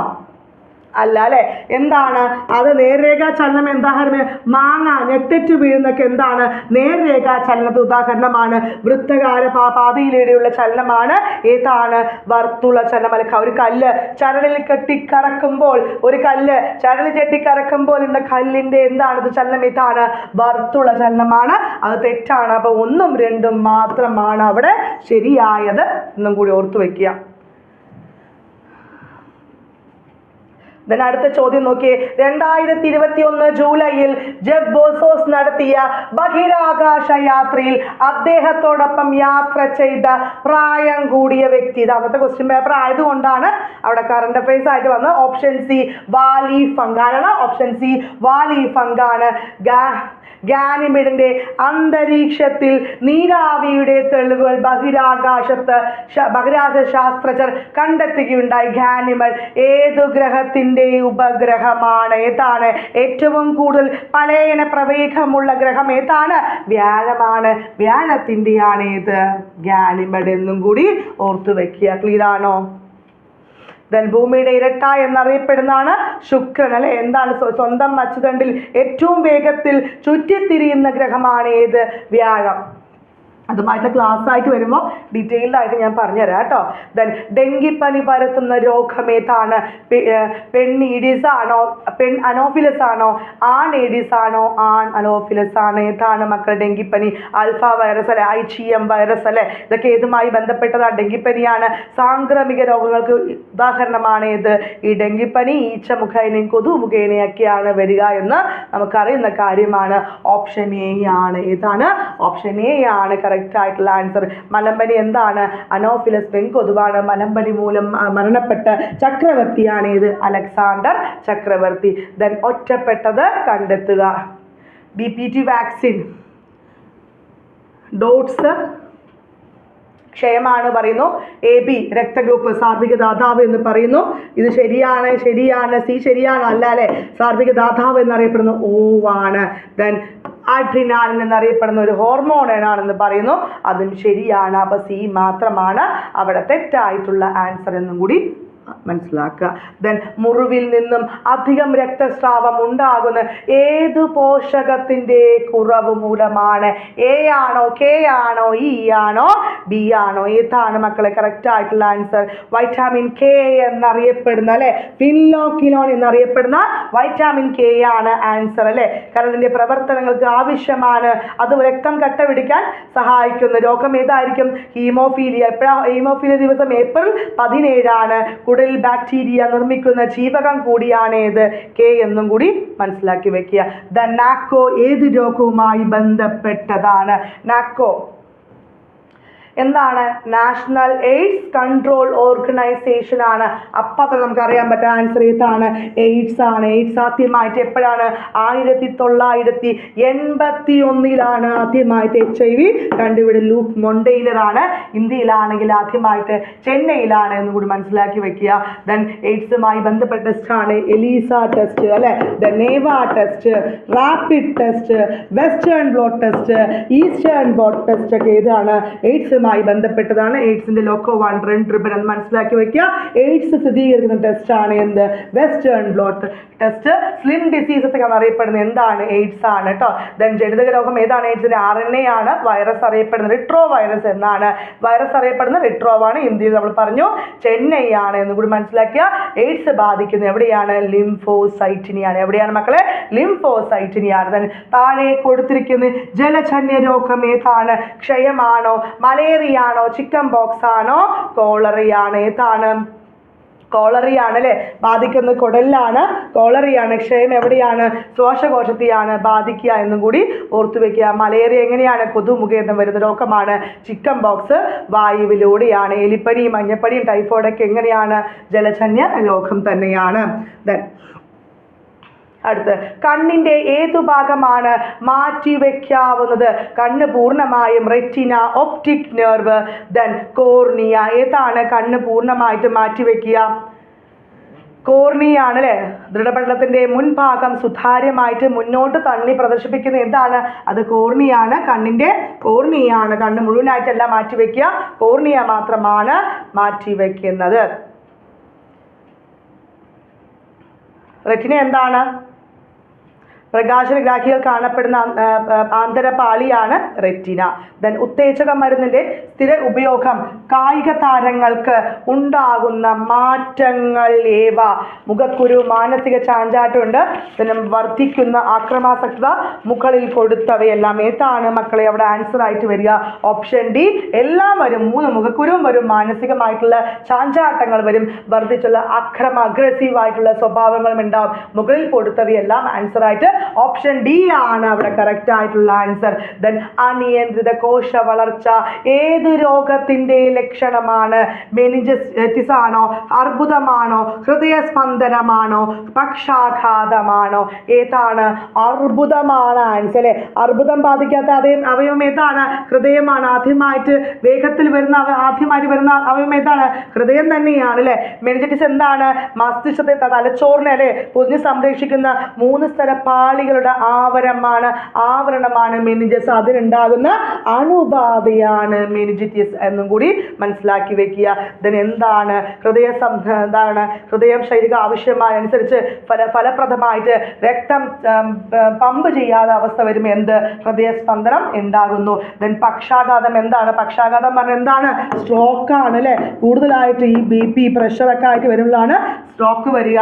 അല്ല അല്ലെ. എന്താണ് അത്? നേർരേഖാ ചലനം ഉദാഹരണം മാങ്ങ ഞെട്ടിച്ചു വീഴുന്നൊക്കെ എന്താണ്? നേർരേഖാ ചലനത്തിന് ഉദാഹരണമാണ്. വൃത്തകാര പാതയിലൂടെയുള്ള ചലനമാണ് ഏതാണ്? വർത്തുള ചലനം. അല്ല, ഒരു കല്ല് ചരടിൽ കെട്ടിക്കറക്കുമ്പോൾ, ഒരു കല്ല് ചരടിൽ കെട്ടിക്കറക്കുമ്പോൾ ഉള്ള കല്ലിന്റെ എന്താണ് ചലനം? ഏതാണ്? വർത്തുള ചലനമാണ്. അത് തെറ്റാണ്. അപ്പൊ 1ഉം 2ഉം മാത്രമാണ് അവിടെ ശരിയായത് എന്നും കൂടി ഓർത്തു വെക്കുക. അടുത്ത ചോദ്യം നോക്കിയേ. 2021 ജൂലൈയിൽ ജെഫ് ബോസോസ് നടത്തിയ ബഹിരാകാശ യാത്രയിൽ അദ്ദേഹത്തോടൊപ്പം യാത്ര ചെയ്ത പ്രായം കൂടിയ വ്യക്തി. ഇത് അന്നത്തെ ക്വസ്റ്റ്യൻ പേപ്പർ ആയതുകൊണ്ടാണ് അവിടെ കറണ്ട് അഫയേഴ്സ് ആയിട്ട് വന്നത്. ഓപ്ഷൻ സി വാലി ഫങ്ക് ആണ്. ഓപ്ഷൻ സി വാലി ഫങ്ക് ആണ്. ഗാനിമിഡിന്റെ അന്തരീക്ഷത്തിൽ നീരാവിയുടെ തെളിവുകൾ ബഹിരാകാശ ശാസ്ത്രജ്ഞർ കണ്ടെത്തുകയുണ്ടായി. ഗാനിമഡ് ഏതു ഗ്രഹത്തിന്റെ ഉപഗ്രഹമാണ്? ഏതാണ്? ഏറ്റവും കൂടുതൽ പലയന പ്രവേഗമുള്ള ഗ്രഹം ഏതാണ്? വ്യാഴമാണ്. വ്യാഴത്തിന്റെയാണ് ഏത്? ഗാനിമഡ് എന്നും കൂടി ഓർത്തു വെക്കുക. ക്ലിയർ ആണോ? ഭൂമിയുടെ ഇരട്ട എന്നറിയപ്പെടുന്നതാണ് ശുക്രൻ അല്ലെ. എന്താണ്? സ്വന്തം അച്ചുതണ്ടിൽ ഏറ്റവും വേഗത്തിൽ ചുറ്റിത്തിരിയുന്ന ഗ്രഹമാണ് ഏത്? വ്യാഴം. അതുമായിട്ട് ക്ലാസ് ആയിട്ട് വരുമ്പോൾ ഡീറ്റെയിൽഡ് ആയിട്ട് ഞാൻ പറഞ്ഞുതരാം കേട്ടോ. ദെൻ ഡെങ്കിപ്പനി പരത്തുന്ന രോഗം ഏതാണ്? പെൺ ഈഡിസ് ആണോ? പെൺ അനോഫിലസ് ആണോ? ആൺ ഈഡിസ് ആണോ? ആൺ അനോഫിലസ് ആണ്. ഏതാണ് മക്കൾ? ഡെങ്കിപ്പനി. ആൽഫ വൈറസ് അല്ലെ, IgM വൈറസ് അല്ലെ, ഇതൊക്കെ ഏതുമായി ബന്ധപ്പെട്ടതാണ്? ഡെങ്കിപ്പനിയാണ്. സാംക്രമിക രോഗങ്ങൾക്ക് ഉദാഹരണമാണ് ഏത്? ഈ ഡെങ്കിപ്പനി ഈച്ച മുഖേനയും കൊതു മുഖേനയൊക്കെയാണ് വരിക എന്ന് നമുക്കറിയുന്ന കാര്യമാണ്. ഓപ്ഷൻ എ ആണ്. ഏതാണ്? ഓപ്ഷൻ എ ആണ് കറക്റ്റ് ആയിട്ടുള്ള ആൻസർ. മലമ്പനി എന്താണ്? അനോഫിലസ് പെൺകൊതുവാണ്. മലമ്പനി മൂലം മരണപ്പെട്ട ചക്രവർത്തിയാണ് ഇത്? അലക്സാണ്ടർ ചക്രവർത്തി. ദെൻ ഒറ്റപ്പെട്ടത് കണ്ടെത്തുക. DPT വാക്സിൻ ഡോട്ട്സ് ക്ഷയമാണ് പറയുന്നു. AB രക്തഗ്രൂപ്പ് സാർവിക ദാതാവ് എന്ന് പറയുന്നു. ഇത് ശരിയാണ്. സി ശരിയാണ്. അല്ല അല്ലെ. സാർവിക ദാതാവ് എന്നറിയപ്പെടുന്നു O ആണ്. ദെൻ അഡ്രിനാലിൻ എന്നറിയപ്പെടുന്ന ഒരു ഹോർമോൺ ആണെന്ന് പറയുന്നു. അതും ശരിയാണ്. അപ്പൊ സി മാത്രമാണ് അവിടെ തെറ്റായിട്ടുള്ള ആൻസർ എന്നും കൂടി മനസ്സിലാക്കുക. ദെൻ മുറിവിൽ നിന്നും അധികം രക്തസ്രാവം ഉണ്ടാകുന്ന ഏതു പോഷകത്തിന്റെ കുറവ് മൂലമാണ്? A ആണോ? K ആണോ? E ആണോ? B ആണോ? ഏതാണ് മക്കളെ കറക്റ്റ് ആയിട്ടുള്ള ആൻസർ? വൈറ്റാമിൻ K എന്നറിയപ്പെടുന്ന അല്ലെ, പിൻലോക്കിനോൺ എന്നറിയപ്പെടുന്ന വൈറ്റാമിൻ K ആണ് ആൻസർ അല്ലെ. കാരണം ഇതിന്റെ പ്രവർത്തനങ്ങൾക്ക് ആവശ്യമാണ്. അത് രക്തം കട്ട പിടിക്കാൻ സഹായിക്കുന്ന രോഗം ഏതായിരിക്കും? ഹീമോഫീലിയ. എപ്പോഴാണ് ഹീമോഫീലിയ ദിവസം? ഏപ്രിൽ 17 കുടലിൽ ബാക്ടീരിയ നിർമ്മിക്കുന്ന ജീവകം കൂടിയാണ് ഏത്? K എന്നും കൂടി മനസ്സിലാക്കി വെക്കുക. നാക്കോ ഏത് രോഗവുമായി ബന്ധപ്പെട്ടതാണ്? നാക്കോ എന്താണ്? നാഷണൽ എയ്ഡ്സ് കൺട്രോൾ ഓർഗനൈസേഷൻ ആണ്. അപ്പം തന്നെ നമുക്ക് അറിയാൻ പറ്റും ആൻസർ ഏതാണ്? എയ്ഡ്സ് ആണ്. എയ്ഡ്സ് ആദ്യമായിട്ട് എപ്പോഴാണ്? 1981 ആദ്യമായിട്ട് HIV കണ്ടുപിടി. ലൂക്ക് മൊണ്ടെയ്നർ ആണ്. ഇന്ത്യയിലാണെങ്കിൽ ആദ്യമായിട്ട് ചെന്നൈയിലാണ് എന്ന് കൂടി മനസ്സിലാക്കി വെക്കുക. ദെൻ എയ്ഡ്സുമായി ബന്ധപ്പെട്ട ടെസ്റ്റ് ആണ് എലീസ ടെസ്റ്റ്, അല്ലെ? ദെൻ നേവ test, rapid test, western blot test, eastern blot test ഒക്കെ ഏതാണ്? എയ്ഡ്സുമായി ബന്ധപ്പെട്ടതാണ്. എയ്ഡ്സിന്റെ ലോക്കോ 1 ട്രിബൻ എന്ന് മനസ്സിലാക്കി വെക്കുക. എയ്ഡ്സ് സ്ഥിരീകരിക്കുന്ന ടെസ്റ്റ് ആണ് എന്ത്? Western blot test. Slim diseases ഒക്കെ അറിയപ്പെടുന്നത് എന്താണ്? എയ്ഡ്സ് ആണ് കേട്ടോ. ദെൻ ജനിതക രോഗം ഏതാണ്? എയ്ഡ്സിന്റെ RNA ആണ്. വൈറസ് അറിയപ്പെടുന്നത് റിട്രോ വൈറസ് എന്നാണ്. വൈറസ് അറിയപ്പെടുന്നത് റിട്രോവാണ്. ഇന്ത്യയിൽ നമ്മൾ പറഞ്ഞു ചെന്നൈ ആണ് എന്ന് കൂടി മനസ്സിലാക്കുക. എയ്ഡ്സ് ബാധിക്കുന്നത് എവിടെയാണ്? ലിംഫോസൈറ്റിനെയാണ്. എവിടെയാണ് മക്കളെ? ലിംഫോസൈറ്റിനെയാണ്. ദെൻ താഴെ കൊടുത്തിരിക്കുന്ന ജലജന്യ രോഗം ഏതാണ്? ക്ഷയമാണോ, മലേറിയ ആണോ, ചിക്കൻ ബോക്സ് ആണോ, കോളറയാണ്? ഏതാണ്? കോളറിയാണ് അല്ലേ? ബാധിക്കുന്നത് കുടലിലാണ്. കോളറിയാണ്. ക്ഷയം എവിടെയാണ്? ശ്വാസകോശത്തെയാണ് ബാധിക്കുക എന്നും കൂടി ഓർത്തു വെക്കുക. മലേറിയ എങ്ങനെയാണ്? കൊതുമുഖേന വരുന്ന രോഗമാണ്. Chicken box വായുവിലൂടെയാണ്. എലിപ്പനിയും മഞ്ഞപ്പനിയും ടൈഫോയിഡൊക്കെ എങ്ങനെയാണ്? ജലജന്യ രോഗം തന്നെയാണ്. ദെൻ അടുത്ത് കണ്ണിന്റെ ഏതു ഭാഗമാണ് മാറ്റിവെക്കാവുന്നത്? കണ്ണ് പൂർണ്ണമായും retina, optic nerve, then cornea. ഏതാണ് കണ്ണ് പൂർണ്ണമായിട്ട് മാറ്റിവെക്കുക? കോർണിയ ആണ് അല്ലേ? ദൃഢപടലത്തിന്റെ മുൻഭാഗം സുതാര്യമായിട്ട് മുന്നോട്ട് തള്ളി പ്രദർശിപ്പിക്കുന്ന എന്താണ്? അത് കോർണിയാണ്. കണ്ണിന്റെ കോർണിയാണ്. കണ്ണ് മുഴുവനായിട്ടല്ല മാറ്റിവെക്കുക, കോർണിയ മാത്രമാണ് മാറ്റിവെക്കുന്നത്. റെറ്റിന എന്താണ്? പ്രകാശനഗ്രാഹികൾ കാണപ്പെടുന്ന ആന്തരപാളിയാണ് റെറ്റിന. ദെൻ ഉത്തേജക മരുന്നിന്റെ സ്ഥിര ഉപയോഗം കായിക താരങ്ങൾക്ക് ഉണ്ടാകുന്ന മാറ്റങ്ങൾ ഏവ? മുഖക്കുരു, മാനസിക ചാഞ്ചാട്ടമുണ്ട്, പിന്നെ വർദ്ധിക്കുന്ന ആക്രമാസക്തത, മുകളിൽ കൊടുത്തവയെല്ലാം. ഏതാണ് മക്കളെ അവിടെ ആൻസർ ആയിട്ട് വരിക? ഓപ്ഷൻ ഡി എല്ലാം വരും. 3 മുഖക്കുരുവും വരും, മാനസികമായിട്ടുള്ള ചാഞ്ചാട്ടങ്ങൾ വരും, വർദ്ധിച്ചുള്ള അഗ്രസീവ് ആയിട്ടുള്ള സ്വഭാവങ്ങളും ഉണ്ടാവും. മുകളിൽ കൊടുത്തവയെല്ലാം ആൻസർ ആയിട്ട് ഓപ്ഷൻ ഡി ആണ് അവിടെ കറക്റ്റ് ആയിട്ടുള്ള ആൻസർ. ദെൻ അനിയന്ത്രിത കോശ വളർച്ച ഏത് രോഗത്തിന്റെ ലക്ഷണമാണ്? മെനിഞ്ചൈറ്റിസ് ആണോ, അർബുദമാണോ, ഹൃദയസ്പന്ദനമാണോ, പക്ഷാഘാതമാണോ? ഏതാണ്? അർബുദമാണ് ആൻസർ അല്ലേ? അർബുദം ബാധിക്കാത്ത അതേ അവയവം ഏതാണ്? ഹൃദയമാണ്. ആദ്യമായിട്ട് വേഗത്തിൽ വരുന്ന അവയവം ഏതാണ്? ഹൃദയം തന്നെയാണ് അല്ലേ? മെനിഞ്ചൈറ്റിസ് എന്താണ്? മസ്തിഷ്കത്തെ, തലച്ചോറിനെ അല്ലെ പൊതിഞ്ഞ് സംരക്ഷിക്കുന്ന 3 സ്തര പാളികളുടെ ആവരണമാണ് മെനിഞ്ചസ്. അതിനുണ്ടാകുന്ന അണുബാധയാണ് മെനിഞ്ചൈറ്റിസ് എന്നും കൂടി മനസ്സിലാക്കി വെക്കുക. ഇതിന് എന്താണ്? ഹൃദയം ശരീര ആവശ്യമായ അനുസരിച്ച് ഫലപ്രദമായിട്ട് രക്തം പമ്പ് ചെയ്യാതെ അവസ്ഥ വരുമ്പോൾ എന്ത്? ഹൃദയസ്പന്ദനം ഉണ്ടാകുന്നു. ദെൻ പക്ഷാഘാതം എന്താണ്? പക്ഷാഘാതം പറഞ്ഞാൽ എന്താണ്? സ്ട്രോക്ക് ആണ് അല്ലെ? കൂടുതലായിട്ട് ഈ BP പ്രഷറൊക്കെ ആയിട്ട് വരുമ്പോഴാണ് സ്ട്രോക്ക് വരിക.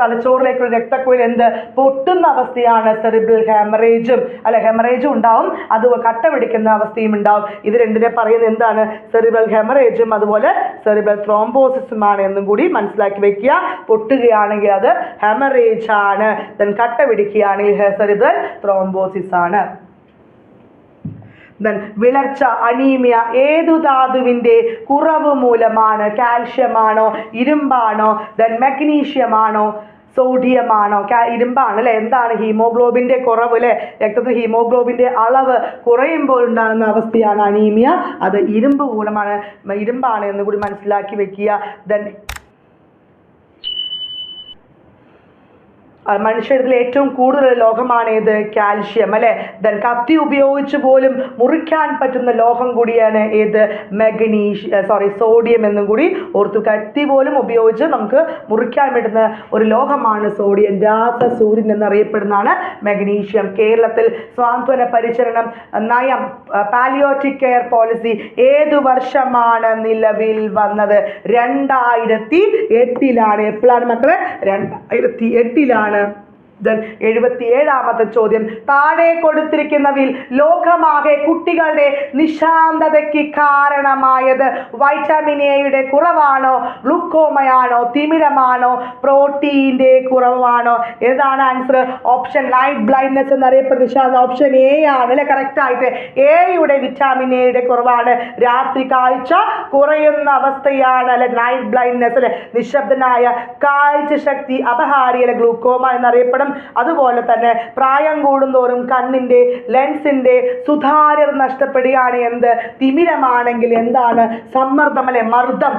തലച്ചോറിലേക്കുള്ള രക്തക്കുഴൽ എന്ത്? പൊട്ടുന്ന അവസ്ഥയാണ് സെറിബ്രൽ ഹെമറേജും അല്ലെ? ഹെമറേജും ഉണ്ടാവും, അത് കട്ട പിടിക്കുന്ന അവസ്ഥയും ഉണ്ടാവും. ഇത് രണ്ടിനെ പറയുന്നത് എന്താണ്? സെറിബ്രൽ ഹെമറേജും അതുപോലെ സെറിബ്രൽ ത്രോംബോസിസുമാണ് എന്നും കൂടി മനസ്സിലാക്കി വെക്കുക. പൊട്ടുകയാണെങ്കിൽ അത് ഹെമറേജ് ആണ്. ദെൻ കട്ട പിടിക്കുകയാണെങ്കിൽ സെറിബ്രൽ ത്രോംബോസിസ് ആണ്. വിളർച്ച, അനീമിയ ഏതു ധാതുവിൻ്റെ കുറവ് മൂലമാണ്? കാൽഷ്യമാണോ, ഇരുമ്പാണോ, ദെൻ മഗ്നീഷ്യമാണോ, സോഡിയമാണോ? ഇരുമ്പാണ് അല്ലെ? എന്താണ്? ഹീമോഗ്ലോബിന്റെ കുറവ് അല്ലെ? രക്തത്തിൽ ഹീമോഗ്ലോബിന്റെ അളവ് കുറയുമ്പോൾ ഉണ്ടാകുന്ന അവസ്ഥയാണ് അനീമിയ. അത് ഇരുമ്പാണ് എന്ന് കൂടി മനസ്സിലാക്കി വെക്കുക. ദെൻ മനുഷ്യരിൽ ഏറ്റവും കൂടുതൽ ലോഹമാണ് ഏത്? കാൽഷ്യം അല്ലെ? ദെൻ കത്തി ഉപയോഗിച്ച് പോലും മുറിക്കാൻ പറ്റുന്ന ലോഹം കൂടിയാണ് ഏത്? സോഡിയം എന്നും കൂടി ഓർത്തു. കത്തി പോലും ഉപയോഗിച്ച് നമുക്ക് മുറിക്കാൻ പറ്റുന്ന ഒരു ലോഹമാണ് സോഡിയം. രാസസൂര്യൻ എന്നറിയപ്പെടുന്നതാണ് മഗ്നീഷ്യം. കേരളത്തിൽ സ്വാന്തന പരിചരണം നയം പാലിയോറ്റിക് കെയർ പോളിസി ഏതു വർഷമാണ് നിലവിൽ വന്നത്? 2008 എപ്പോഴാണ് മക്കളെ? 2008 77ാമത്തെ ചോദ്യം, താഴെ കൊടുത്തിരിക്കുന്നവയിൽ ലോകമാകെ കുട്ടികളുടെ നിശാന്തതയ്ക്ക് കാരണമായത് വൈറ്റമിൻ എയുടെ കുറവാണോ, ഗ്ലൂക്കോമയാണോ, തിമിരമാണോ, പ്രോട്ടീന്റെ കുറവാണോ? ഏതാണ് ആൻസർ? ഓപ്ഷൻ നൈറ്റ് ബ്ലൈൻഡ്നെസ് എന്നറിയപ്പെടുന്ന ഓപ്ഷൻ എ ആണ് അല്ലെ കറക്റ്റ് ആയിട്ട്. എയുടെ വിറ്റാമിൻ എയുടെ കുറവാണ്, രാത്രി കാഴ്ച കുറയുന്ന അവസ്ഥയാണ് അല്ലെ നൈറ്റ് ബ്ലൈൻഡ്നെസ് അല്ലെ, നിശബ്ദനായ കാഴ്ച ശക്തി അപഹാരി അല്ലെ ഗ്ലൂക്കോമ എന്നറിയപ്പെടും. അതുപോലെ തന്നെ പ്രായം കൂടുന്തോറും കണ്ണിന്റെ ലെൻസിന്റെ സുതാര്യത നഷ്ടപ്പെടുകയാണ് എന്ത്? തിമിരമാണെങ്കിൽ എന്താണ്? സമ്മർദ്ദം അല്ലെ, മർദ്ദം.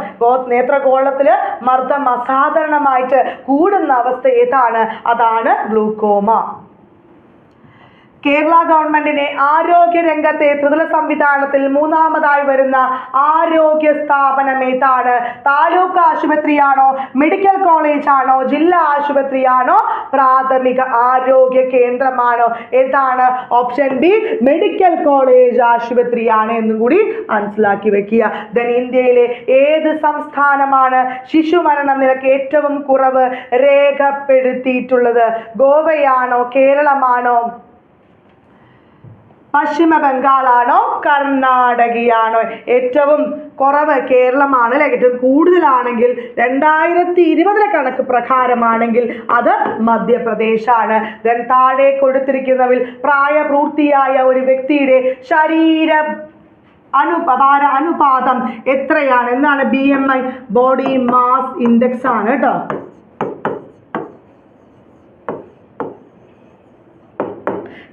നേത്രഗോളത്തില് മർദ്ദം അസാധാരണമായിട്ട് കൂടുന്ന അവസ്ഥ ഏതാണ്? അതാണ് ഗ്ലൂക്കോമ. കേരള ഗവൺമെന്റിന്റെ ആരോഗ്യ രംഗത്തെ ത്രിതല സംവിധാനത്തിൽ മൂന്നാമതായി വരുന്ന ആരോഗ്യ സ്ഥാപനം ഏതാണ്? താലൂക്ക് ആശുപത്രിയാണോ, മെഡിക്കൽ കോളേജ് ആണോ, ജില്ലാ ആശുപത്രിയാണോ, പ്രാഥമിക ആരോഗ്യ കേന്ദ്രമാണോ? ഏതാണ്? ഓപ്ഷൻ ബി മെഡിക്കൽ കോളേജ് ആശുപത്രിയാണ് എന്നും കൂടി മനസ്സിലാക്കി വെക്കുക. ഇന്ത്യയിലെ ഏത് സംസ്ഥാനമാണ് ശിശുമരണ നിരക്ക് ഏറ്റവും കുറവ് രേഖപ്പെടുത്തിയിട്ടുള്ളത്? ഗോവയാണോ, കേരളമാണോ, പശ്ചിമ ബംഗാളാണോ, കർണാടകയാണോ? ഏറ്റവും കുറവ് കേരളമാണ് അല്ലെ. ഏറ്റവും കൂടുതലാണെങ്കിൽ 2020 കണക്ക് പ്രകാരമാണെങ്കിൽ അത് മധ്യപ്രദേശാണ്. താഴെ കൊടുത്തിരിക്കുന്നതിൽ പ്രായപൂർത്തിയായ ഒരു വ്യക്തിയുടെ ശരീര അനുപാതം എത്രയാണ്? എന്താണ്? BMI, ബോഡി മാസ് ഇൻഡെക്സ് ആണ് കേട്ടോ.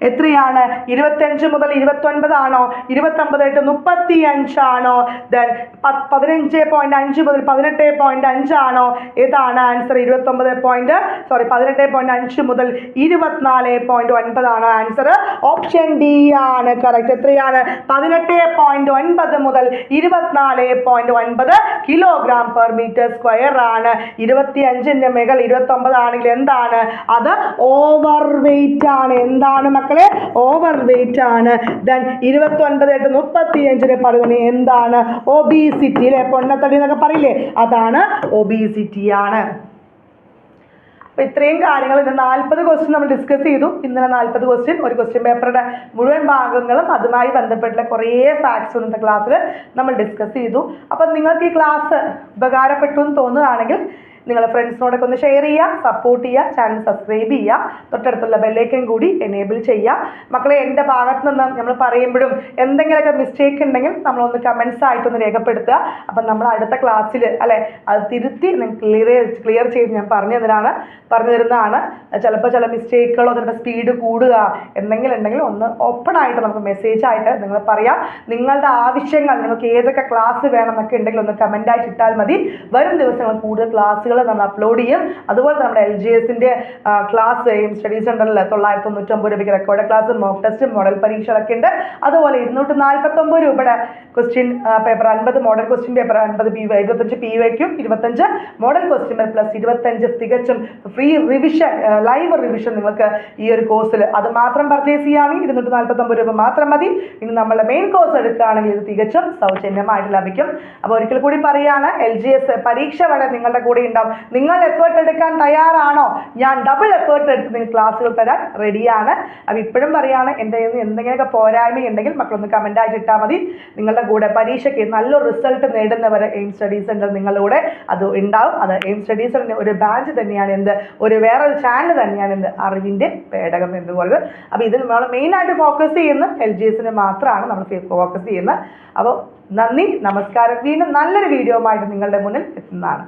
എത്രയാണ്? 25 മുതൽ 29 ആണോ, 29 to 35 ആണോ, 15.5 മുതൽ 18.5 ആണോ? ഏതാണ് ആൻസർ? 18.5 മുതൽ 24.9 ആണോ ആൻസർ? ഓപ്ഷൻ ഡി ആണ് കറക്റ്റ്. എത്രയാണ്? 18.9 മുതൽ 24.9 കിലോഗ്രാം പെർ മീറ്റർ സ്ക്വയർ ആണ്. 25ന്റെ മേൽ 29 ആണെങ്കിൽ എന്താണ്? അത് ഓവർ വെയിറ്റ് ആണ്. എന്താണ് മക്കളെ? ഓവർ വെയിറ്റ് ആണ്. 29 to 35 പറയുന്നത് എന്താണ്? ഒബീസിറ്റി അല്ലെ, പൊണ്ണത്തടി എന്നൊക്കെ പറയില്ലേ, അതാണ് ഒബീസിറ്റി ആണ്. അപ്പൊ ഇത്രയും കാര്യങ്ങൾ ഇന്ന് 40 ക്വസ്റ്റ്യൻ നമ്മൾ ഡിസ്കസ് ചെയ്തു. ഇന്നലെ 40 ക്വസ്റ്റ്യൻ, ഒരു ക്വസ്റ്റ്യൻ പേപ്പറുടെ മുഴുവൻ ഭാഗങ്ങളും അതുമായി ബന്ധപ്പെട്ടുള്ള കുറേ ഫാക്ട്സ് ഇന്നത്തെ ക്ലാസ്സിൽ നമ്മൾ ഡിസ്കസ് ചെയ്തു. അപ്പൊ നിങ്ങൾക്ക് ഈ ക്ലാസ് ഉപകാരപ്പെട്ടു എന്ന് തോന്നുകയാണെങ്കിൽ നിങ്ങളുടെ ഫ്രണ്ട്സിനോടൊക്കെ ഒന്ന് ഷെയർ ചെയ്യുക, സപ്പോർട്ട് ചെയ്യുക, ചാനൽ സബ്സ്ക്രൈബ് ചെയ്യുക, തൊട്ടടുത്തുള്ള ബെല്ലൈക്കൻ കൂടി എനേബിൾ ചെയ്യുക. മക്കളെ, എൻ്റെ ഭാഗത്ത് നിന്ന് നമ്മൾ പറയുമ്പോഴും എന്തെങ്കിലുമൊക്കെ മിസ്റ്റേക്ക് ഉണ്ടെങ്കിൽ നമ്മളൊന്ന് കമൻസ് ആയിട്ടൊന്ന് രേഖപ്പെടുത്തുക. അപ്പം നമ്മൾ അടുത്ത ക്ലാസ്സിൽ അല്ലെ അത് തിരുത്തി ക്ലിയർ ചെയ്ത് ഞാൻ പറഞ്ഞു തരുന്നതാണ്. ചിലപ്പോൾ ചില മിസ്റ്റേക്കുകളോ ചിലപ്പോൾ സ്പീഡ് കൂടുക എന്തെങ്കിലും ഉണ്ടെങ്കിൽ ഒന്ന് ഓപ്പൺ ആയിട്ട് നമുക്ക് മെസ്സേജ് ആയിട്ട് നിങ്ങൾ പറയാം. നിങ്ങളുടെ ആവശ്യങ്ങൾ, നിങ്ങൾക്ക് ഏതൊക്കെ ക്ലാസ് വേണമെന്നൊക്കെ ഉണ്ടെങ്കിൽ ഒന്ന് കമൻ്റായിട്ട് ഇട്ടാൽ മതി. വരും ദിവസങ്ങൾ കൂടുതൽ ക്ലാസ്സുകൾ നമ്മൾ അപ്ലോഡ് ചെയ്യും. അതുപോലെ നമ്മുടെ LGSന്റെ ക്ലാസ് സ്റ്റഡി സെന്ററിൽ 999 രൂപയ്ക്ക് record class, mock test, model പരീക്ഷകളൊക്കെ ഉണ്ട്. അതുപോലെ 249 രൂപയുടെ question paper 50 model question paper 50 25 PYQ 25 model question paper plus 25 തികച്ചും ഫ്രീ റിവിഷൻ ലൈവ് റിവിഷൻ നിങ്ങൾക്ക് ഈ ഒരു കോഴ്സിൽ അത് മാത്രം പർച്ചേസ് ചെയ്യുകയാണെങ്കിൽ 249 രൂപ മാത്രം മതി. ഇനി നമ്മളുടെ മെയിൻ കോഴ്സ് എടുക്കുകയാണെങ്കിൽ ഇത് തികച്ചും സൗജന്യമായിട്ട് ലഭിക്കും. അപ്പോൾ ഒരിക്കൽ കൂടി പറയുകയാണ്, LGS പരീക്ഷ വരെ നിങ്ങളുടെ കൂടെ ഉണ്ടാവും. നിങ്ങൾ എഫേർട്ട് എടുക്കാൻ തയ്യാറാണോ? ഞാൻ ഡബിൾ എഫേർട്ട് എടുത്ത് നിങ്ങൾ ക്ലാസ്സുകൾ തരാൻ റെഡിയാണ്. അപ്പോൾ ഇപ്പോഴും പറയുകയാണ്, എൻ്റെ എന്തെങ്കിലുമൊക്കെ പോരായ്മ ഉണ്ടെങ്കിൽ മക്കളൊന്ന് കമൻ്റ് ആയിട്ട് ഇട്ടാൽ മതി. നിങ്ങളുടെ കൂടെ പരീക്ഷയ്ക്ക് നല്ലൊരു റിസൾട്ട് നേടുന്നവരെ എയിം സ്റ്റഡി സെൻറ്റർ നിങ്ങളുടെ കൂടെ അത് ഉണ്ടാവും. അത് എയിം സ്റ്റഡി സെൻറ്ററിൻ്റെ ഒരു ബ്രാഞ്ച് തന്നെയാണ് വേറൊരു ചാനൽ തന്നെയാണ് അറിവിൻ്റെ പേടകം എന്ന് പറയുന്നത്. അപ്പോൾ ഇതിൽ നമ്മൾ മെയിനായിട്ട് ഫോക്കസ് ചെയ്യുന്ന LGSന് മാത്രമാണ് നമ്മൾ ഫോക്കസ് ചെയ്യുന്നത്. അപ്പോൾ നന്ദി, നമസ്കാരം. വീണ്ടും നല്ലൊരു വീഡിയോ ആയിട്ട് നിങ്ങളുടെ മുന്നിൽ എത്തുന്നതാണ്.